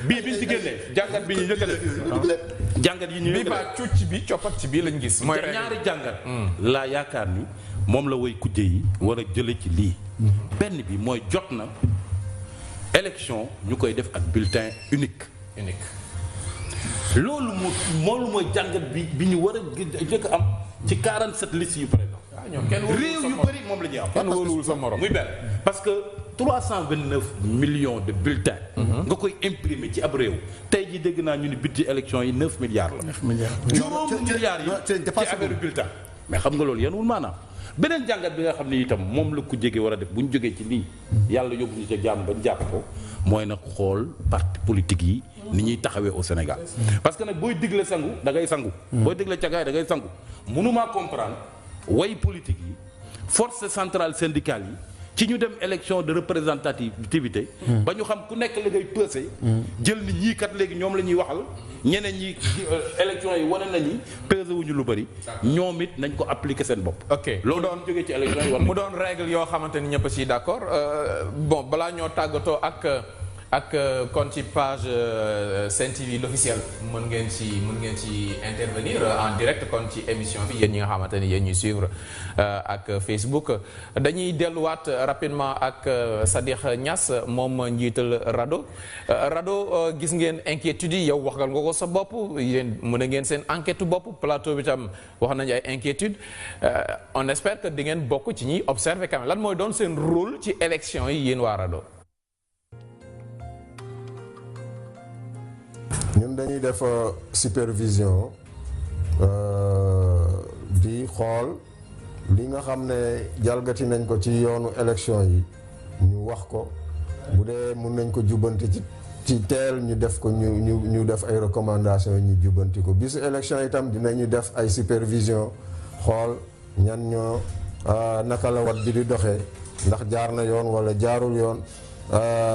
bii biñ ci génnee jàngat bi ñu njëkk a def jàngat yi ñu bii pa cuuc bi coppat ci bii lañ gis mooy ñaari jàngat laa yaakaar ni moom la woy kujje yi war a jële ci lii benn bi mooy jot na élection ñu koy def ak bulletin unique loolu mooy jàngat bi ñu war a jëkk am ci 47 listes yu présent réew yu bëri moom la ñuy am kenn wóoluwul sa morom muy benn parce que 329 millions de bulletins nga koy imprimer ci ab réew tey ji dégg naa ñu ni budget élection yi 9 milliards la juróom milliards yi ci affaire bulletin mais xam nga loolu yan wul maanaam beneen jàngat bi nga xam ne itam moom la ku jege war a def bu ñu jógee ci lii yàlla yóbbu ñu ca jàmm bañ jàpp ko mooy nag xool parti politique yi ni ñuy taxawee au Sénégal parce que nag booy digle sangu da ngay sangu booy digle cagaay da ngay sangu mënumaa comprendre way politique yi force centrale syndicale yi ci ñu dem élection de représentativité ba ñu xam ku nekk la ngay peser jël ni ñii kat léegi ñoom la ñuy waxal ñeneen ñi élection yi wane nañi peser wuñu lu bëri ñoom it nañ ko appliquer seen bopp ok loolu doon jógee ci élection yi war mu doon règle yoo xamante ni ñëpp si d'accord bon balaa ñoo tàggatoo ak ak kon ci page Sen TV l'officiel mën ngeen ci intervenir en direct kon ci émission bi yéen ñi nga xamante ni yéen ñuy suivre ak Facebook. dañuy delluwaat rapidement ak Sadikh Niass moom njiital RADDHO gis ngeen inquiétude yi yow waxgal nga ko sa bopp yéen mën a ngeen seen enquête bopp plateau bi tam wax nañu ay inquiétude on espère que di ngeen bokk ci ñiy observer quand même lan mooy doon seen rôle ci élection yi yéen waa RADDHO. ñun dañuy def supervision di xool li nga xam ne jalgati nañ ko ci yoonu élection yi ñu wax ko bu dee mun nañ ko jubbanti ci teel ñu def ko ñu def ay recommandations ñu jubbanti ko bisu élection itam dinañu def ay supervision xool ñan ñoo naka la wat bi di doxee ndax jaar na yoon wala jaarul yoon.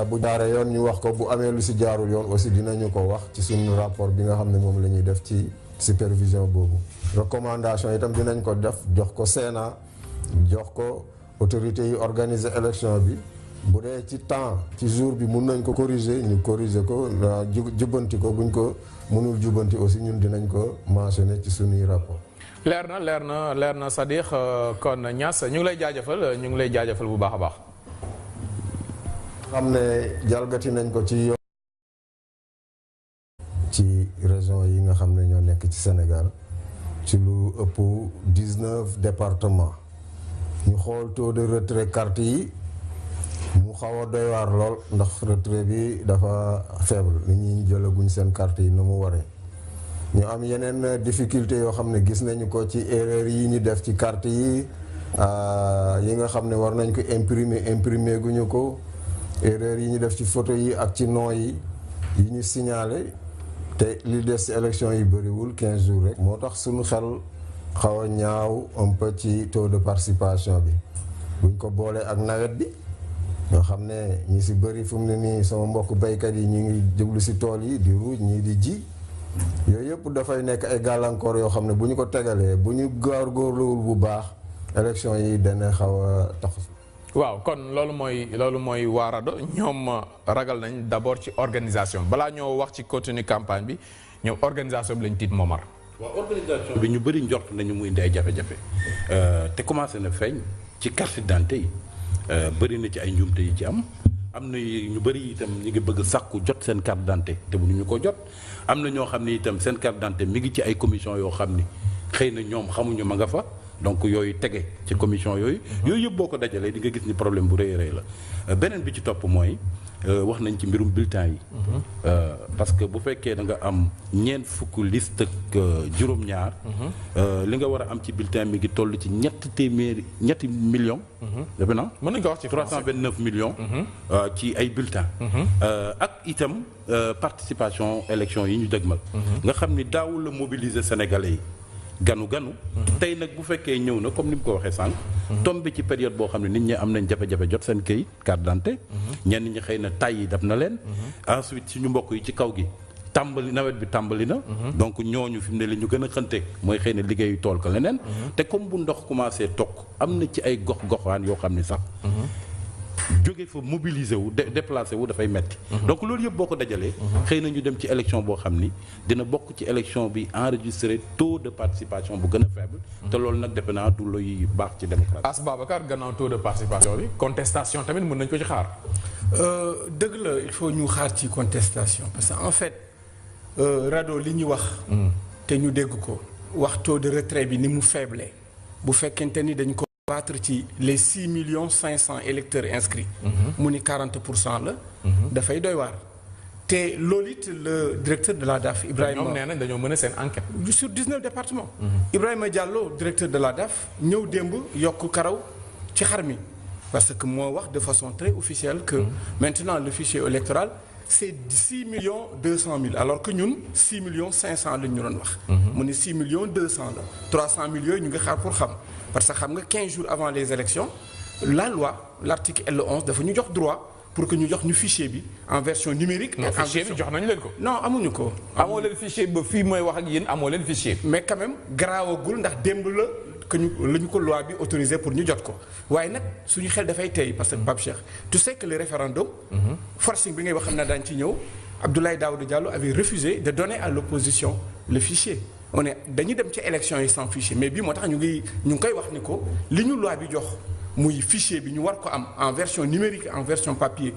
bu jaaree yoon ñu wax ko bu amee lu ci jaarul yoon aussi dinañu ko wax ci suñu rapport bi nga xam ne moom la ñuy def ci supervision boobu recommandation itam dinañ ko def jox ko Sénat jox ko autorités yi organiser élection bi bu dee ci temps ci jour bi mun nañ ko corriger ñu corriger ko jubbanti ko buñ ko mënul jubbanti aussi ñun dinañ ko mentionner ci suñuy rapport leer na Sadikh kon Niass ñu ngi lay jaajëfal bu baax a baax. xam ne jalgati nañ ko ci région yi nga xam ne ñoo nekk ci Sénégal ci lu ëpp 19 départements ñu xool taux de retrait carte yi mu xaw a doy waar lool ndax retrait bi dafa faible nit ñi jëlaguñ seen carte yi nu mu waree ñu am yeneen difficulté yoo xam ne gis nañu ko ci erreur yi ñu def ci carte yi nga xam ne war nañ ko imprimer guñu ko erreur yi ñu def ci photo yi ak ci nom yi ñu signalé te li des ci élection yi bëriwul 15 jours rek moo tax suñu xel xaw a ñaaw un peu ci taux de participation bi buñ ko boolee ak nawet bi nga xam ne ñi ci bëri fu mu ne nii sama mbokk baykat yi ñu ngi jublu ci tool yi di ruuj ñii di ji yooyu yëpp dafay nekk ay gàllankoor yoo xam ne bu ñu ko tegalee bu ñu góorgóorluwul bu baax élection yi dana xaw a tax. waaw kon loolu mooy waa RADDHO ñoom ragal nañ d'abord ci organisation balaa ñoo wax ci contenu campagne bi ñoom organisation bi lañ tiit Momar. waaw organisation bi ñu bëri njort nañu mu indi ay jafe-jafe te commencé na feeñ ci carte d'identité yi bëri na ci ay njuumte yi ci am na ñu bëri itam ñu ngi bëgg sàkku jot seen carte d'identité te mënuñu ko jot am na ñoo xam ne itam seen carte d'identité mi ngi ci ay commission yoo xam ni xëy na ñoom xamuñu ma nga fa. donc yooyu tege ci commission yooyu yëpp boo ko dajalee di nga gis ni problème bu rëy a rëy la beneen bi ci topp mooy wax nañ ci mbirum bulletin yi parce que bu fekkee da nga am ñeent fukk liste ak juróom-ñaar li nga war a am ci bulletin mi ngi toll ci ñetti millions defe naa mën nañ ko wax ci 329 millions ci ay bulletins ak itam participation élection yi ñu dëgmal nga xam ni daawul la mobiliser sénégalais yi ganu tey nag bu fekkee ñëw na comme ni mu ko waxee sànq tombé ci période boo xam ne nit ñi am nañ jafe-jafe jot seen këyit carte d'identité ñenn ñi xëy na tay yi def na leen ensuite suñu mbokk yi ci kaw gi nawet bi tàmbali na donc ñooñu fi mu ne li ñu gën a xënte mooy xëy na liggéeyu tool ko leneen te comme bu ndox commencé toog am na ci ay gox-goxaan yoo xam ni sax jóge fa mobiliser wu déplacé wu dafay metti donc loolu yëpp boo ko dajalee xëy na ñu dem ci élection boo xam ni dina bokk ci élection bi enregistré taux de participation bu gën a faible te loolu nag defe naa du luy baax ci démocratie. As Babacar gannaaw taux de participation bi contestation tamit mën nañ ko ci xaar. dëgg la il faut ñu xaar ci contestation parce que en fait RADDHO li ñu wax te ñu dégg ko wax taux de retrait bi ni mu faible bu fekkente ni dañ ko battre ci les 6 500 000 électeurs inscrits mu ni 40% la dafay doy waar te loolu it le directeur de la DAF Ibrahima ñoom nee nañ dañoo mën a seen enquête sur 19 départements Ibrahima Diallo directeur de la DAF ñëw démb yokk karaw ci xar mi parce que moo wax de façon très officielle que maintenant le fichier électoral c'est 6 200 000 alors que ñun 6 500 la ñu doon wax mu ni 6 200 la 300 000 yooyu ñu ngi xaar pour xam parce que xam nga 15 jours avant les élections la loi l'article L11 dafa ñu jox droit pour que ñu jox ñu fichier bi en version numérique. non fichier bi jox nañu leen ko. non amuñu ko. amoo leen fichier ba fii mooy wax ak yéen amoo leen fichier. mais quand même garaawagul ndax démb la que la ñu ko loi bi autorisé pour ñu jot ko waaye nag suñu xel dafay tey parce que Pape Cheikh tu sais que le référendum forcing bi ngay wax xam naa daañu ci ñëw Abdoulaye Daouda Diallo avait refusé de donner à l'opposition le fichier dañuy dem ci élection yi sans fichier mais bii moo tax ñu ngi koy wax ni ko li ñu loi bi jox muy fichier bi ñu war ko am en version numérique en version papier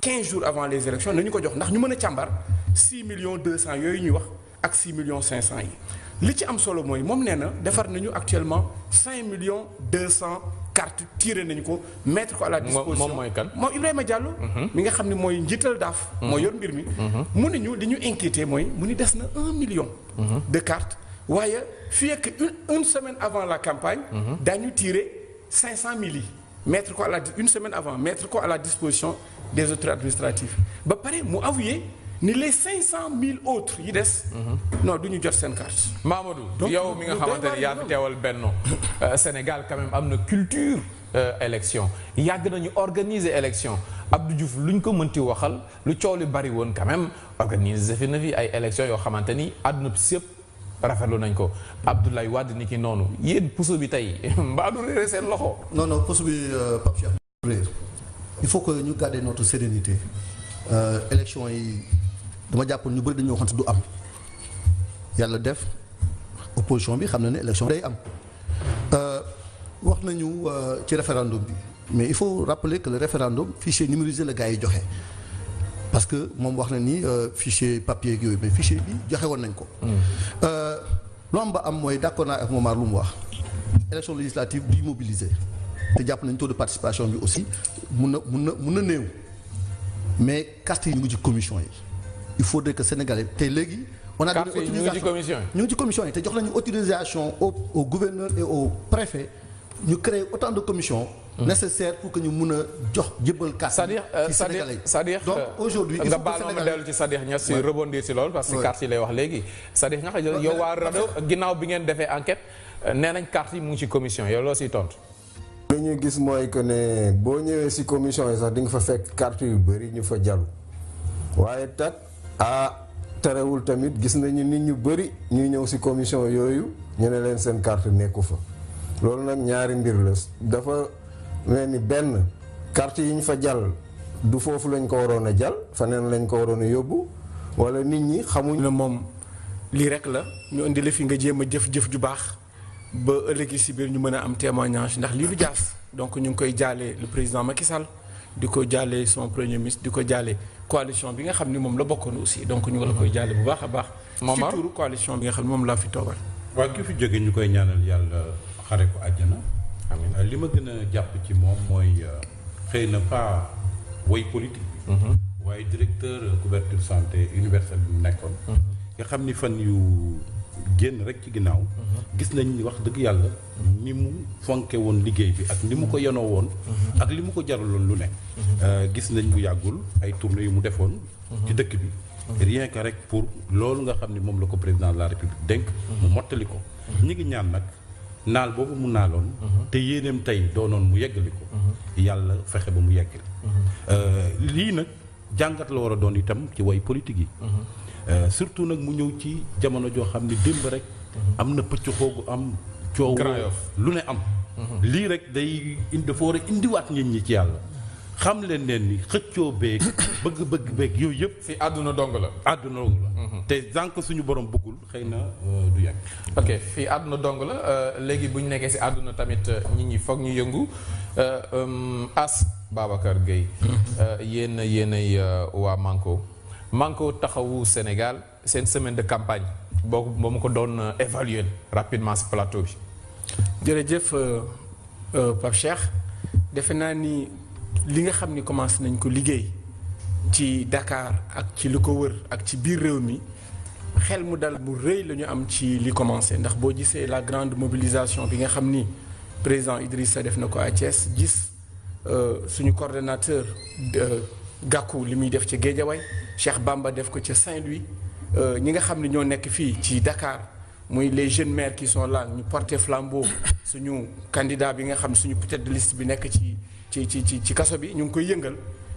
15 jours avant les élections nañu ko jox ndax ñu mën a càmbar 6 millions 200 yooyu ñuy wax ak 6 millions 500 yi li ci am solo mooy moom nee na defar nañu actuellement 5 millions 200 cartes tiré nañu ko mettre ko à la disposition moom mooy kan moom Ibrahima Diallo mi nga xam ne mooy njiital daaf moo yor mbir mi mu ne ñu li ñu inquiété mooy mu ni des na 1 million de cartes waaye fii ak une semaine avant la campagne daañu tiré 500 000 yi mettre ko une semaine avant mettre ko à la disposition des autorités administratives ba pare mu avoué ni les 500 000 autres yi des. non du ñu jot seen carte. Mamadou yow mi nga xamante ne yaa fi teewal Benno Sénégal quand même am na culture élection yàgg nañu organiser élection Abdou Diouf lu ñu ko mënti waxal lu coow li bari woon quand même organiser fi na fi ay élection yoo xamante ni àdduna bi si yëpp rafetlu nañ ko Abdoulaye Wade ni ki noonu yéen puso bi tey mbaa du réere seen loxo. non puso bi Pape Cheikh réer il faut que ñu garder notre sérénité élection yi. dama jàppoon ñu bëri dañoo waxante du am yàlla def opposition bi xam na ne élection day am wax nañu ci référendum bi mais il faut rappeler que le référendum fichier numérisé la gars yi joxe parce que moom wax na ni fichier papier yooyu mais fichier bi joxe woon nañ ko. lu am ba am mooy d'accord naa ak Momar lu mu wax élection législative bi mobilisé te jàpp nañ taux de participation bi aussi mun na néew mais carte yi ñu ngi ci commission yi. il faudrait que Sénégalais te léegi. on a donné autorisation ñu ngi ci commission yi te jox nañu autorisation au gouverneur et au préfet ñu créer autant de commissions. nécessaires pour que ñu mun a jox jébbal carte. c'est-à-dire donc aujourd'hui nga baal ma dellu ci Sadikh Niass si rebondir si loolu parce que carte yi lay wax léegi. Sadikh nga xam yow waa RADDHO ginnaaw bi ngeen defee enquête nee nañ carte yi mu ngi ci commission yow loo siy tontu. li ñu gis mooy que ne boo ñëwee si commission yi sax di nga fa fekk carte yu bëri ñu fa jàll waaye tat terewul tamit gis nañu nit ñu bëri ñuy ñëw ci commission yooyu ñu ne leen seen carte nekku fa loolu nag ñaari mbir la dafa mel ni benn carte yi ñu fa jàll du foofu lañ ko waroon a jàll faneen lañ ko waroon a yóbbu walla nit ñi xamuñ ne moom lii rek la ñu indi la fi nga jéem a jëf-jëf ju baax ba ëllëgi ci biir ñu mën a am témoignage ndax lii du jaas donc ñu ngi koy jaalee le président Macky Sall di ko jaalee son premier ministre di ko jaalee coalition bi nga xam ni moom la bokkoon aussi donc ñu ngi la koy jàlle bu baax a baax. ci turu coalition bi nga xam ni moom laa fi toogal. waaw ki fi jóge ñu koy ñaanal yàlla xare ko àjjana. amiin li ma gën a jàpp ci moom mooy xëy na pas woy politique bi. waaye directeur couverture santé universelle bi mu nekkoon. nga xam ni fan yu génn rek ci ginnaaw. gis nañ ni wax dëgg yàlla ni mu fonke woon liggéey bi ak ni mu ko yenoo woon. ak li mu ko jaraloon lu ne. gis nañ bu yàggul ay tournées yu mu defoon. ci dëkk bi. rien que rek pour loolu nga xam ni moom la ko président de la république dénk. mu mottali ko. ñi ngi ñaan nag naal boobu mu naaloon. te yéeneem tey doonoon mu yeggali ko. yàlla fexe ba mu yeggali. lii nag jàngat la war a doon itam ci way politique yi. surtout nag mu ñëw ci jamono joo xam ni démb rek. am na pëcc xoogu am. coow lu ne am. lii rek day dafa war a indiwaat nit ñi ci yàlla. xam leen ni xëccoo beeg bëgg-bëgg beeg yooyu yëpp. fi àdduna dong la. àdduna dong la. te sànq suñu borom bëggul xëy na du yàgg. ok fii àdduna dong la léegi bu ñu nekkee si àdduna tamit nit ñi foog ñu yëngu As Babacar Gueye. yéenay waa Manko taxawu Sénégal seen semaine de campagne boo ma ko doon évaluer rapidement si plateau bi. jërëjëf Pape Cheikh defe naa ni li nga xam ni commencé nañ ko liggéey ci Dakar ak ci li ko wër ak ci biir réew mi xel mu dal bu rëy la ñu am ci li commencé ndax boo gisee la grande mobilisation bi nga xam ni président Idrissa def na ko à Thiès gis suñu coordonnateur Gakou li muy def ci Guédiawaye Cheikh Bamba def ko ca Saint-Louis ñi nga xam ne ñoo nekk fii ci Dakar muy les jeunes maires qui sont là ñu porter flambeau suñu candidat bi nga xam ne suñu tête de liste bi nekk ci kaso bi ñu ngi koy yëngal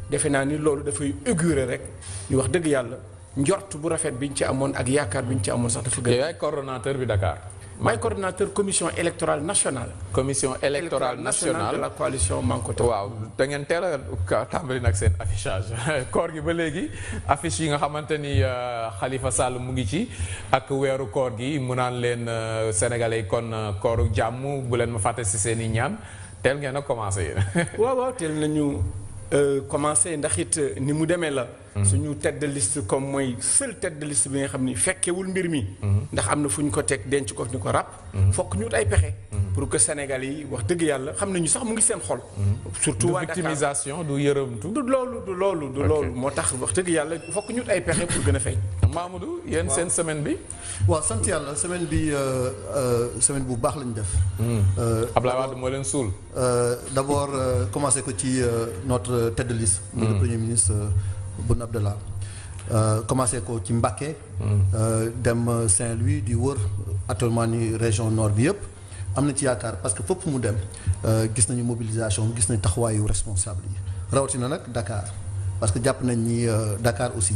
defe naa ni loolu dafay augurer rek ñu wax dëgg yàlla njort bu rafet biñ ci amoon ak yaakaar biñ ci amoon sax dafa gën. yaay coordonnateur bi Dakar. maay coordinateur commission électorale nationale. commission électorale nationale de la coalition Manko Taxawu. waaw da ngeen teel a tàmbali nag seen affichage koor gi ba léegi affiche yi nga xamante ni Khalifa Sall mu ngi ci ak weeru koor gi mu naan leen sénégalais yi kon kooru jàmm bu leen ma fàtte si seen i ñaan teel ngeen a commencé yéen. waaw teel nañu commencé ndax it ni mu demee la. suñu tête de liste comme mooy seul tête de liste bi nga xam ni fekkewul mbir mi. ndax am na fu ñu ko teg denc ko ni ko ràpp. fokk ñu ut ay pexe. pour que Sénégal yi wax dëgg yàlla xam nañu sax mu ngi seen xol. surtout waa Dakar du victimisation du yërëmtu. du loolu moo tax wax dëgg yàlla fokk ñu ut ay pexe pour gën a feeñ. Mamadou yéen seen semaine bi. waaw sant yàlla semaine bi semaine bu baax lañu def. Abdoulaye Wade moo leen suul. d'abord commencé ko ci notre tête de liste. le premier ministre Boun Abdallah. commencé ko ci Mbacké. dem Saint-Louis di wër actuellement ni région nord bi yëpp. am na ci yaakaar parce que fépp mu dem gis nañu mobilisation gis nañu taxawaayu responsable yi rawatina nag Dakar parce que jàpp nañ ni Dakar aussi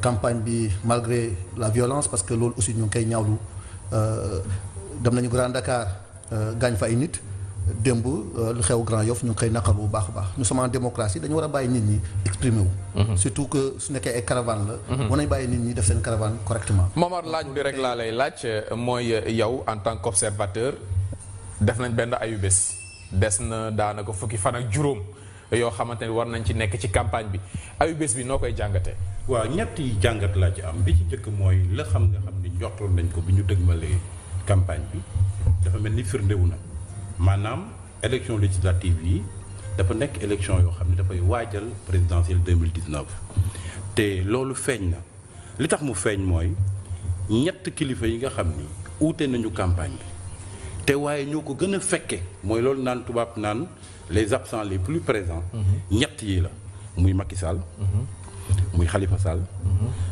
campagne bi malgré la violence parce que loolu aussi ñu ngi koy ñaawlu dem nañu Grand Dakar gaañ fa ay nit démb lu xew Grand Yoff ñu ngi koy naqar bu baax a baax nous sommes en démocratie dañu war a bàyyi nit ñi exprimer wu. surtout que su nekkee ay caravane la. war nañu bàyyi nit ñi def seen caravane correctement. Momar laaj bi rek laa lay laaj mooy yow en tant qu'observateur def nañ benn ayubés des na daanaka fukki fan ak juróom yoo xamante ni war nañ ci nekk ci campagne bi ayubés bi noo koy jàngatee. waaw ñetti jàngat laa ci am bi ci njëkk mooy la xam nga xam ni njortoon nañ ko bi ñu dëgmalee campagne bi dafa mel ni firndewu na maanaam élection législative yi dafa nekk élection yoo xam ne dafay waajal présidentielle 2019 te loolu feeñ na li tax mu feeñ mooy ñett kilifa yi nga xam ni uute nañu campagne bi te waaye ñoo ko gën a fekke mooy loolu naan tubaab naan les absents les plus présents ñett yi la muy Macky Sall muy Khalifa Sall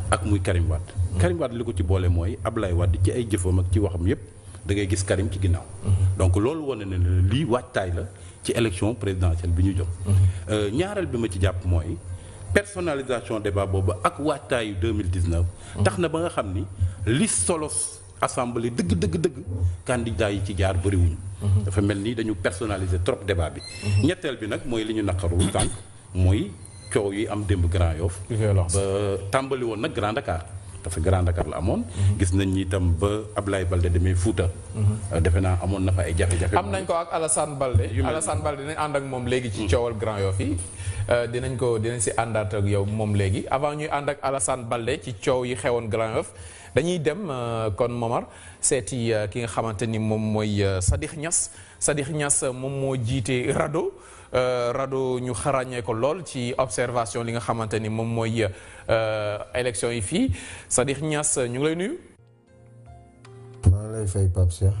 ak muy Karim Wade Karim Wade li ko ci boole mooy Ablaye Wade ci ay jëfam ak ci waxam yépp da ngay gis Karim ci ginnaaw donc loolu wane na ne lii waajtaay la ci élection présidentielle bi ñu jëm ñaareel bi ma ci jàpp mooy personnalisation débat boobu ak waajtaayu 2019 tax na ba nga xam ni li solos assemblée dëgg candidat yi ci jaar bëriwuñu dafa mel ni dañu personnaliser trop débat bi ñetteel bi nag mooy li ñu naqarul tànk mooy coow yi am démb Grand Yoff ba tàmbali woon nag Grand Dakar dafa Grand Dakar la amoon gis nañ ni itam ba Ablaye Balde demee Fouta defe naa amoon na fa ay jafe-jafe am nañ ko ak Alassane Balde dinañ ànd ak moom léegi ci coowal Grand Yoff yi dinañ si àndaat ak yow moom léegi avant ñuy ànd ak Alassane Balde ci coow yi xewoon Grand Yoff dañuy dem kon Momar seeti ki nga xamante ni moom mooy Sadikh Niass moom moo jiite RADDHO ñu xarañee ko lool ci observation li nga xamante ni moom mooy élection yi fii Sadikh Niass ñu ngi lay nuyu. maa ngi lay fay Pape Cheikh.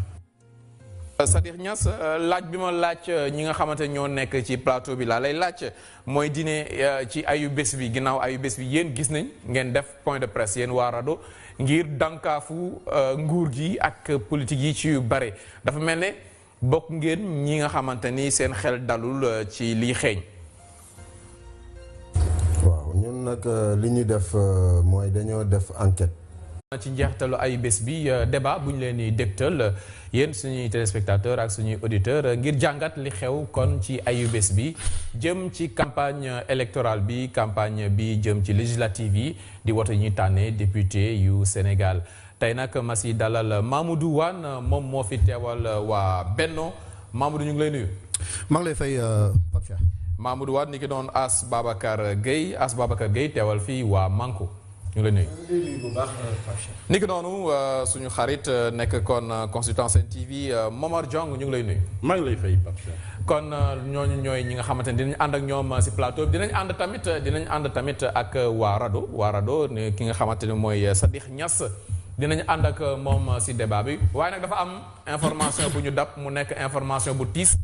Sadikh Niass laaj bi ma laaj ñi nga xamante ñoo nekk ci plateau bi laa lay laaj mooy dîner ci ayu bés bi ginnaaw ayu bés bi yéen gis nañ ngeen def point de presse yéen waa RADDHO ngir dànkaafu nguur gi ak politique yi ci yu bare dafa mel ne bokk ngeen ñi nga xamante ni seen xel dalul ci lii xeeñ. waaw ñun nag li ñu def mooy dañoo def enquête. ci njeextalu ay bés bi débat bu ñu leen di dégtal yéen suñuy téléspectateurs ak suñuy auditeurs ngir jàngat li xew kon ci ayu bés bi jëm ci campagne électorale bi campagne bi jëm ci législative yi di wote ñuy tànnee député yu Sénégal tey nag ma si dalal Mamadou Wane moom moo fi teewal waa Benno Mamadou ñu ngi lay nuyu. maa ngi lay fay Pape Cheikh. Mamadou Wane ni ki doon As Babacar Gueye teewal fii waa Manko ñu ngi lay nuyu. bu baax Pape Cheikh. ni ki noonu suñu xarit nekk kon consultant Sen TV Momar Diong ñu ngi lay nuyu. maa ngi lay fay Pape Cheikh. kon ñooñu ñooy ñi nga xamante ne dinañ ànd ak ñoom si plateau bi dinañ ànd tamit ak waa RADDHO ki nga xamante ne mooy Sadikh Niass dinañ ànd ak moom si débat bi waaye nag dafa am information bu ñu dab mu nekk information bu tiis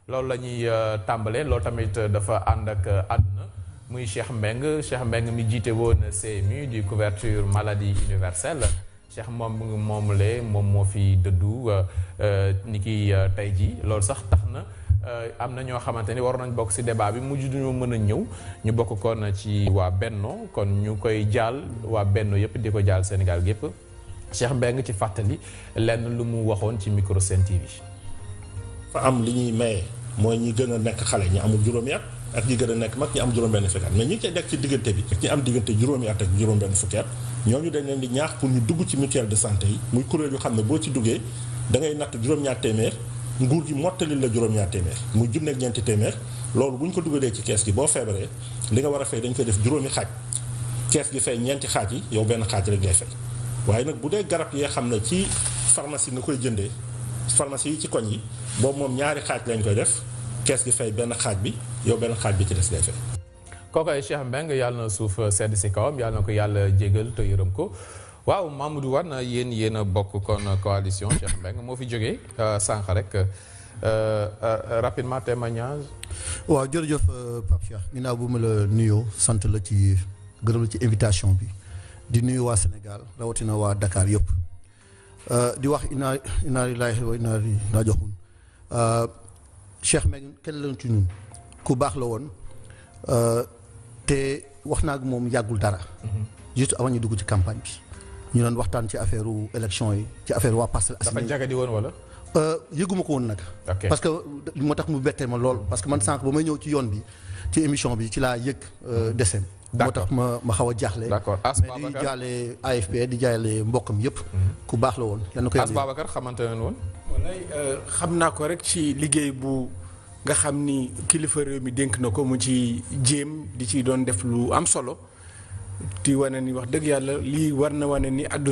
loolu la ñuy tàmbalee loolu tamit dafa ànd ak àdduna muy Cheikh Mbengue mi jiite woon CMU di couverture maladie universelle Cheikh moom moo fi dëddu ni ki tey ji loolu sax tax na am na ñoo xamante ni war nañ bokk ci débat bi mujj duñoo mën a ñëw ñu bokk kon ci waa Benno kon ñu koy jaal waa Benno yëpp di ko jaal Sénégal gépp Cheikh Mbengue ci fàttali lenn lu mu waxoon ci micro Sen TV. fa am li ñuy maye mooy ñi gën a nekk xale ñi amul juróomi at ak ñi gën a nekk mag ñi am juróom-benn fukki at mais ñi cay nekk ci diggante bi ak ñi am diggante juróomi at ak juróom-benn fukki at ñooñu dañ leen di ñaax pour ñu dugg ci mutuelle de santé yi muy kuréel yu xam ne boo ci duggee da ngay natt juróom-ñaar téeméer nguur gi mottali la juróom-ñaar téeméer muy junne ak ñeenti téeméer loolu bu ñu ko dugalee ci kees gi boo feebaree li nga war a fay dañ koy def juróomi xaaj kees gi fay ñeenti xaaj yi yow benn xaaj rek ngay fay waaye nag bu dee garab yi xam ne ci pharmacie nga koy jëndee pharmacie yi ci koñ yi boobu moom ñaari xaaj lañ koy def kees gi fay benn xaaj bi yow benn xaaj bi ci des ngay fay. kooku ay Cheikh Mbengue yàlla na suuf sedd si kawam yàlla na ko yàlla jégal te yërëm ko waaw Mamadou Wane yéen a bokk kon coalition Cheikh Mbengue moo fi jógee sànq rek rapidement témoignage. waaw jërëjëf Pape Cheikh ginnaaw bu ma la nuyoo sant la ci gërëm la ci invitation bi di nuyu waa Sénégal rawatina waa Dakar yëpp di wax inna lillahi wa inna ilayhi raaji'uun Cheikh Mbengue kenn lañ ci ñun ku baax la woon te wax naa ak moom yàggul dara. juste avant ñu dugg ci campagne bi ñu doon waxtaan ci affaire élection yi ci affaire waa Parcelles Assainies. dafa jagadi woon wala. yëguma ko woon nag. ok parce que moo tax mu bettee ma lool parce que man sànq ba may ñëw ci yoon bi ci émission bi ci laa yëg desem. moo tax ma xaw a jaaxle. d'accord As mais di jaale AFP di jaale mbokkam yëpp. ku baax la woon yal na ko As Babacar xamante ne woon. wallaay xam naa ko rek ci liggéey bu nga xam ni kilifa réew mi dénk na ko mu ci jéem di ci doon def lu am solo di wane ni wax dëgg yàlla lii war na wane ni